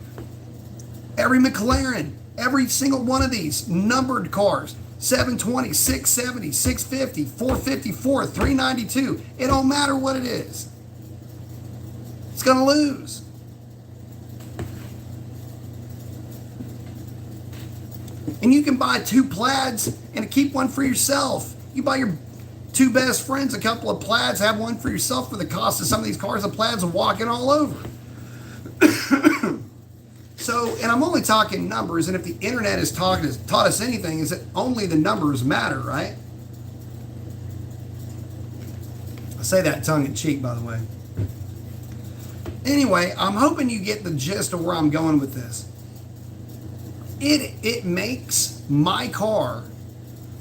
every McLaren, every single one of these numbered cars, 720, 670, 650, 454, 392, it don't matter what it is. It's going to lose. And you can buy 2 Plaids and keep one for yourself. You buy your 2 best friends a couple of Plaids, have one for yourself for the cost of some of these cars. The Plaids are walking all over. So, and I'm only talking numbers, and if the internet has taught us anything, is that only the numbers matter, right? I say that tongue in cheek, by the way. Anyway, I'm hoping you get the gist of where I'm going with this. It makes my car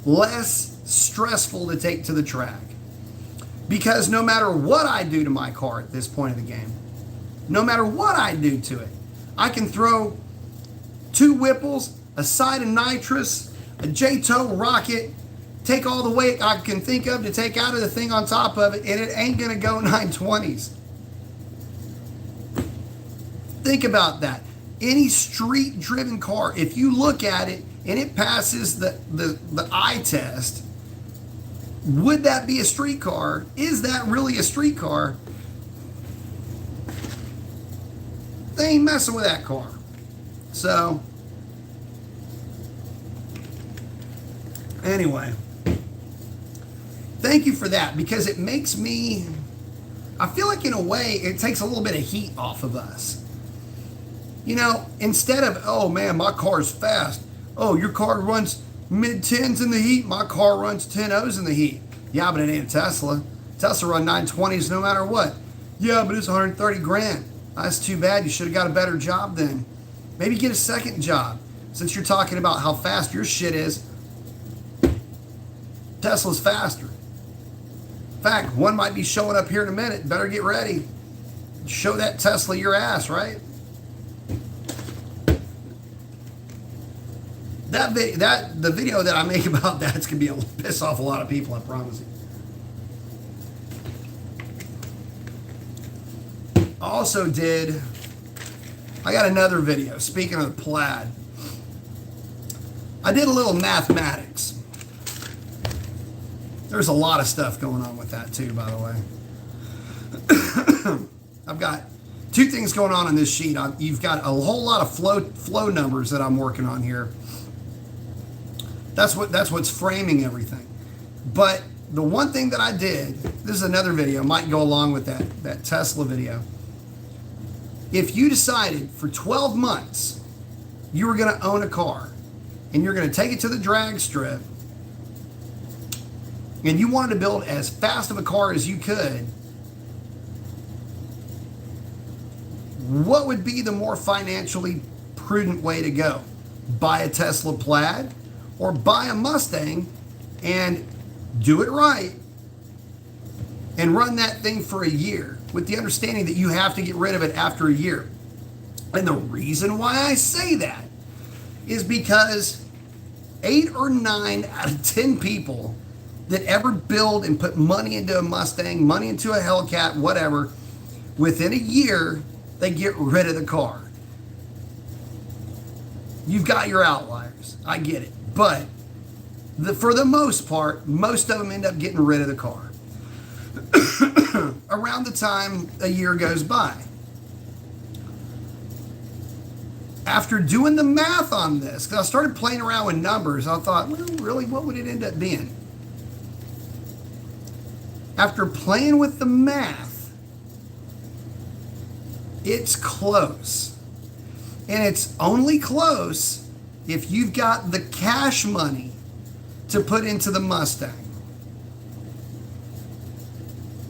less stressful to take to the track. Because no matter what I do to my car at this point of the game, no matter what I do to it, I can throw 2 Whipples, a side of nitrous, a J-Tow rocket, take all the weight I can think of to take out of the thing on top of it, and it ain't going to go 920s. Think about that. Any street-driven car, if you look at it and it passes the eye test, would that be a street car? Is that really a street car? They ain't messing with that car. So, anyway, thank you for that, because it makes me, I feel like in a way it takes a little bit of heat off of us. You know, instead of, oh man, my car's fast. Oh, your car runs mid-10s in the heat. My car runs 10 O's in the heat. Yeah, but it ain't a Tesla. Tesla run 920s no matter what. Yeah, but it's 130 grand. That's too bad. You should have got a better job then. Maybe get a second job. Since you're talking about how fast your shit is, Tesla's faster. In fact, one might be showing up here in a minute. Better get ready. Show that Tesla your ass, right? The video that I make about that's gonna be able to piss off a lot of people, I promise you. Also I got another video, speaking of the Plaid. I did a little mathematics. There's a lot of stuff going on with that too, by the way. I've got two things going on in this sheet. You've got a whole lot of flow numbers that I'm working on here. That's what's framing everything. But the one thing that I did, this is another video, might go along with that Tesla video. If you decided for 12 months you were going to own a car and you're going to take it to the drag strip and you wanted to build as fast of a car as you could, what would be the more financially prudent way to go? Buy a Tesla Plaid or buy a Mustang and do it right and run that thing for a year with the understanding that you have to get rid of it after a year. And the reason why I say that is because 8 or 9 out of 10 people that ever build and put money into a Mustang, money into a Hellcat, whatever, within a year, they get rid of the car. You've got your outliers. I get it. But for the most part, most of them end up getting rid of the car around the time a year goes by. After doing the math on this, because I started playing around with numbers, I thought, well, really, what would it end up being? After playing with the math, it's close. And it's only close if you've got the cash money to put into the Mustang,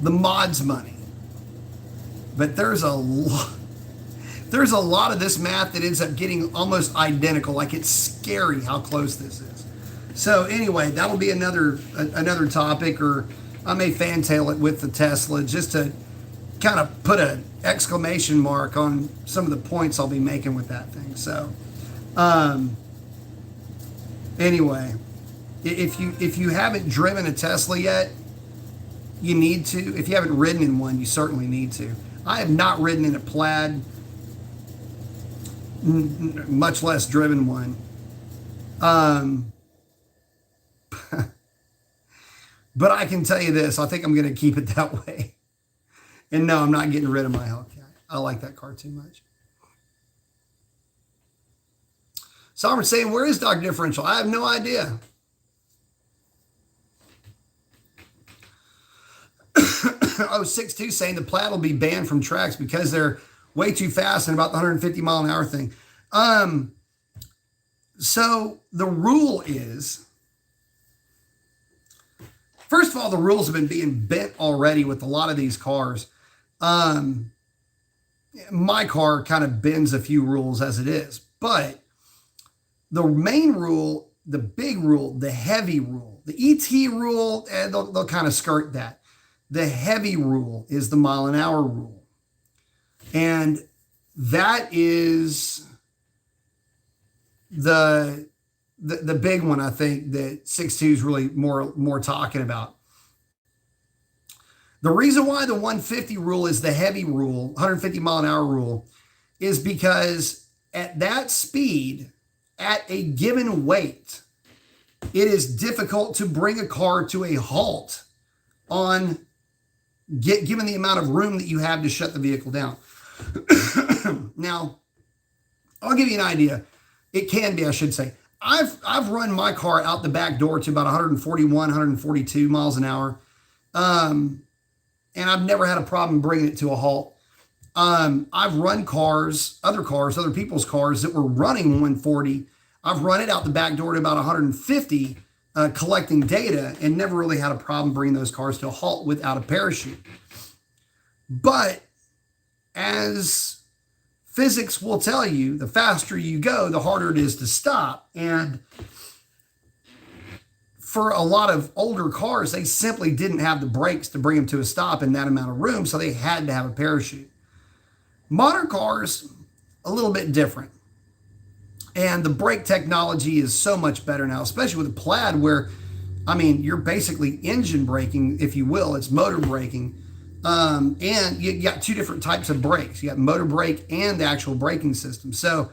the mods money. But there's a lot of this math that ends up getting almost identical. Like, it's scary how close this is. So anyway, that'll be another topic, or I may fantail it with the Tesla just to kind of put an exclamation mark on some of the points I'll be making with that thing. So anyway, if you haven't driven a Tesla yet, you need to. If you haven't ridden in one, you certainly need to. I have not ridden in a Plaid, much less driven one. But I can tell you this, I think I'm going to keep it that way. And no, I'm not getting rid of my Hellcat. I like that car too much. Someone's saying, where is Dr. Differential? I have no idea. Oh, 6'2" saying the Plaid will be banned from tracks because they're way too fast and about the 150 mile an hour thing. So the rule is, first of all, the rules have been being bent already with a lot of these cars. My car kind of bends a few rules as it is, but the main rule, the big rule, the heavy rule, the ET rule, and they'll kind of skirt that. The heavy rule is the mile an hour rule. And that is the big one, I think, that 6'2" is really more talking about. The reason why the 150 rule is the heavy rule, 150 mile an hour rule, is because at that speed, at a given weight, it is difficult to bring a car to a halt given the amount of room that you have to shut the vehicle down. Now, I'll give you an idea. It can be, I should say. I've run my car out the back door to about 141, 142 miles an hour. And I've never had a problem bringing it to a halt. I've run other people's cars that were running 140. I've run it out the back door to about 150, collecting data, and never really had a problem bringing those cars to a halt without a parachute. But as physics will tell you, the faster you go, the harder it is to stop. And for a lot of older cars, they simply didn't have the brakes to bring them to a stop in that amount of room, so they had to have a parachute. Modern cars, a little bit different. And the brake technology is so much better now, especially with the Plaid, where, I mean, you're basically engine braking, if you will. It's motor braking. And you got two different types of brakes. You got motor brake and the actual braking system. So,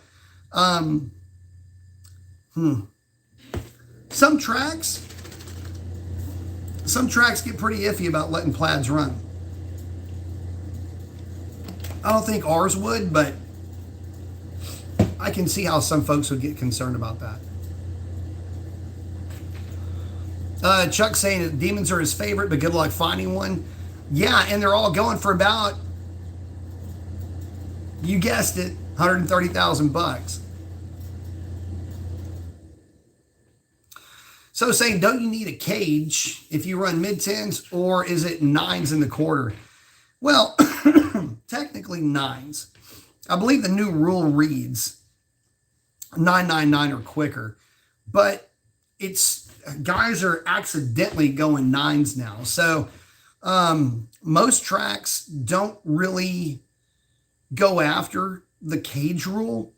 some tracks some tracks get pretty iffy about letting plaids run. I don't think ours would, but I can see how some folks would get concerned about that. Chuck saying that demons are his favorite, but good luck finding one. Yeah, and they're all going for about, you guessed it, $130,000. So saying, don't you need a cage if you run mid-tens, or is it 9s in the quarter? Well, technically 9s. I believe the new rule reads 999 or quicker, but it's guys are accidentally going 9s now. So most tracks don't really go after the cage rule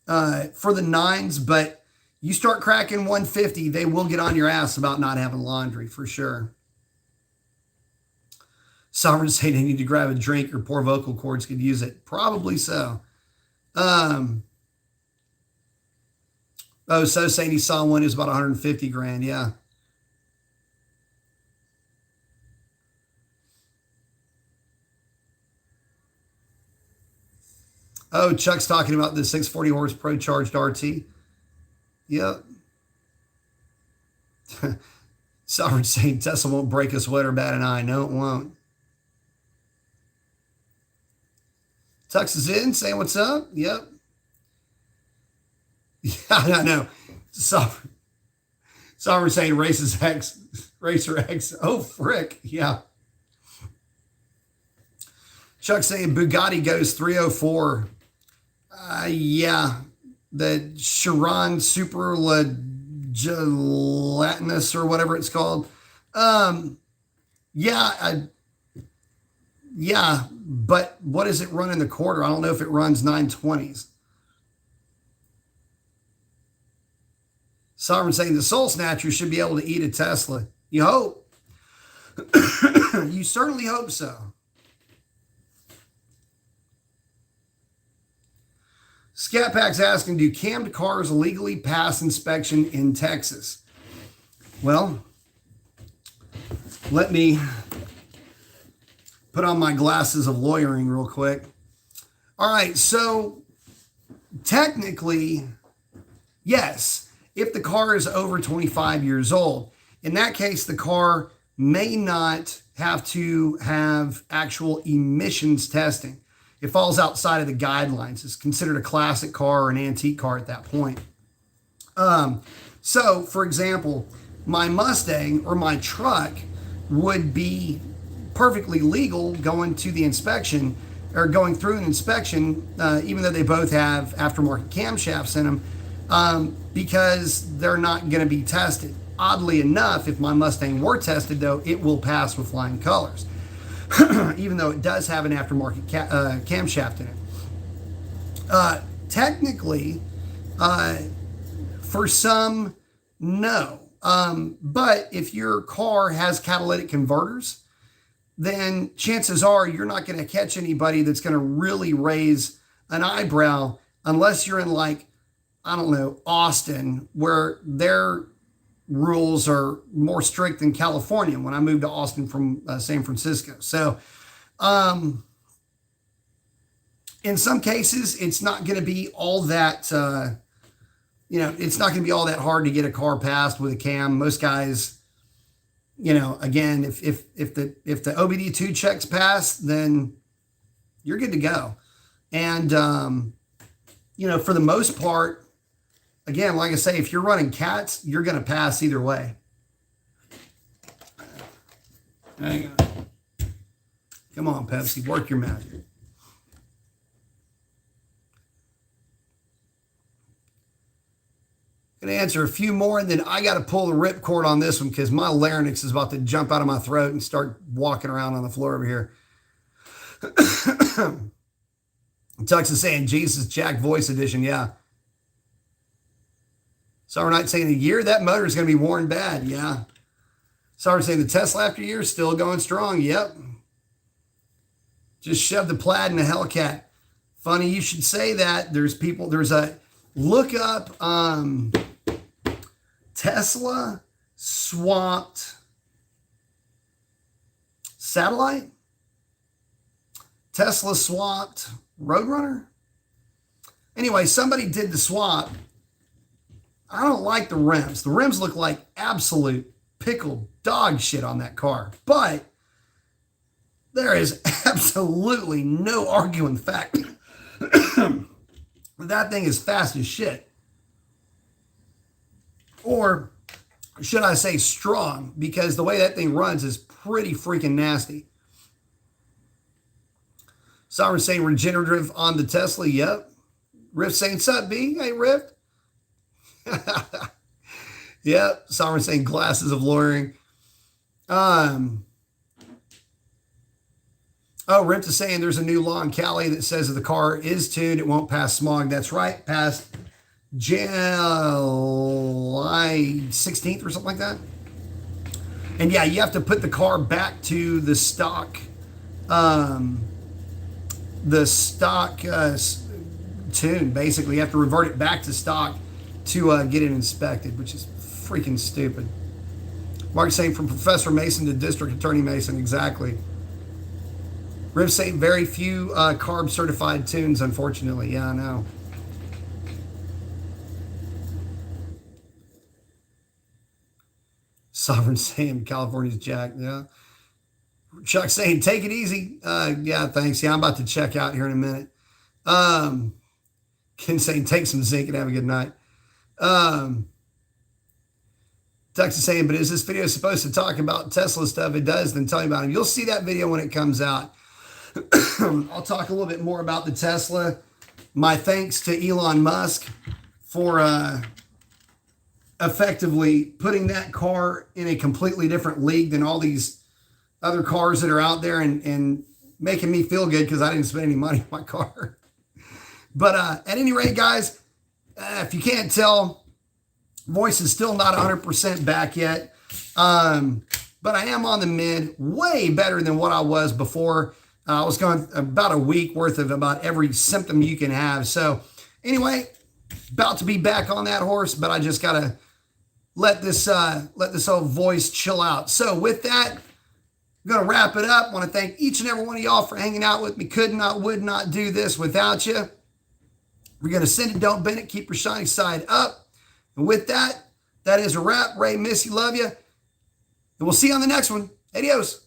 for the 9s, but you start cracking 150, they will get on your ass about not having laundry for sure. Sovereign saying they need to grab a drink or poor vocal cords could use it. Probably so. So saying he saw one is about 150 grand. Yeah. Oh, Chuck's talking about the 640 horse Pro Charged RT. Yep. Sovereign saying Tesla won't break a sweater, bat an eye. No, it won't. Tux is in, saying what's up. Yep. Yeah, I know. Sovereign saying Racer X. Oh, frick. Yeah. Chuck saying Bugatti goes 304. Yeah. The Chiron Super Gelatinous or whatever it's called. Yeah, but what does it run in the quarter? I don't know if it runs 920s. Sovereign saying the Soul Snatcher should be able to eat a Tesla. You hope. You certainly hope so. Scat Pack's asking, do cammed cars legally pass inspection in Texas? Well, let me put on my glasses of lawyering real quick. All right, so technically, yes, if the car is over 25 years old. In that case, the car may not have to have actual emissions testing. It falls outside of the guidelines. It's considered a classic car or an antique car at that point. So, for example, my Mustang or my truck would be perfectly legal going to the inspection or going through an inspection, even though they both have aftermarket camshafts in them, because they're not going to be tested. Oddly enough, if my Mustang were tested, though, it will pass with flying colors. Even though it does have an aftermarket camshaft in it. Technically, for some, no. But if your car has catalytic converters, then chances are you're not going to catch anybody that's going to really raise an eyebrow unless you're in, like, I don't know, Austin, where their rules are more strict than California when I moved to Austin from San Francisco. So in some cases, it's not going to be all that, it's not going to be all that hard to get a car passed with a cam. Most guys, again, if the OBD2 checks pass, then you're good to go. And, for the most part, again, like I say, if you're running cats, you're going to pass either way. Hang on. Come on, Pepsi, work your magic. Going to answer a few more, and then I got to pull the ripcord on this one because my larynx is about to jump out of my throat and start walking around on the floor over here. Tux is saying, Jesus, Jack Voice Edition, yeah. Summer Night saying, a year, that motor is going to be worn bad. Yeah. Summer saying, the Tesla after a year is still going strong. Yep. Just shove the Plaid in a Hellcat. Funny you should say that. There's a look up Tesla swapped Satellite? Tesla swapped Roadrunner? Anyway, somebody did the swap. I don't like the rims. The rims look like absolute pickled dog shit on that car. But there is absolutely no arguing the fact that thing is fast as shit. Or should I say strong? Because the way that thing runs is pretty freaking nasty. Sovereign saying regenerative on the Tesla. Yep. Rift saying, sup, B? Hey, Rift. Yep. Sovereign saying glasses of lawyering. Oh, Rift is saying there's a new law in Cali that says if the car is tuned, it won't pass smog. That's right. Past July 16th or something like that. And yeah, you have to put the car back to the stock tune. Basically, you have to revert it back to stock to get it inspected, which is freaking stupid. Mark saying from Professor Mason to District Attorney Mason, exactly. Riv saying very few carb certified tunes, unfortunately. Yeah, I know. Sovereign saying California's jacked. Yeah. Chuck saying take it easy. Yeah, thanks. Yeah, I'm about to check out here in a minute. Ken saying take some zinc and have a good night. Tux is saying, but is this video supposed to talk about Tesla stuff? It does, then tell me about him. You'll see that video when it comes out. I'll talk a little bit more about the Tesla. My thanks to Elon Musk for effectively putting that car in a completely different league than all these other cars that are out there and making me feel good because I didn't spend any money on my car. But at any rate, guys, if you can't tell, voice is still not 100% back yet. But I am on the mend, way better than what I was before. I was going about a week worth of about every symptom you can have. So anyway, about to be back on that horse, but I just got to let this old voice chill out. So with that, I'm going to wrap it up. I want to thank each and every one of y'all for hanging out with me. Could not, would not do this without you. We're going to send it, don't bend it. Keep your shiny side up. And with that, that is a wrap. Ray, miss you, love you. And we'll see you on the next one. Adios.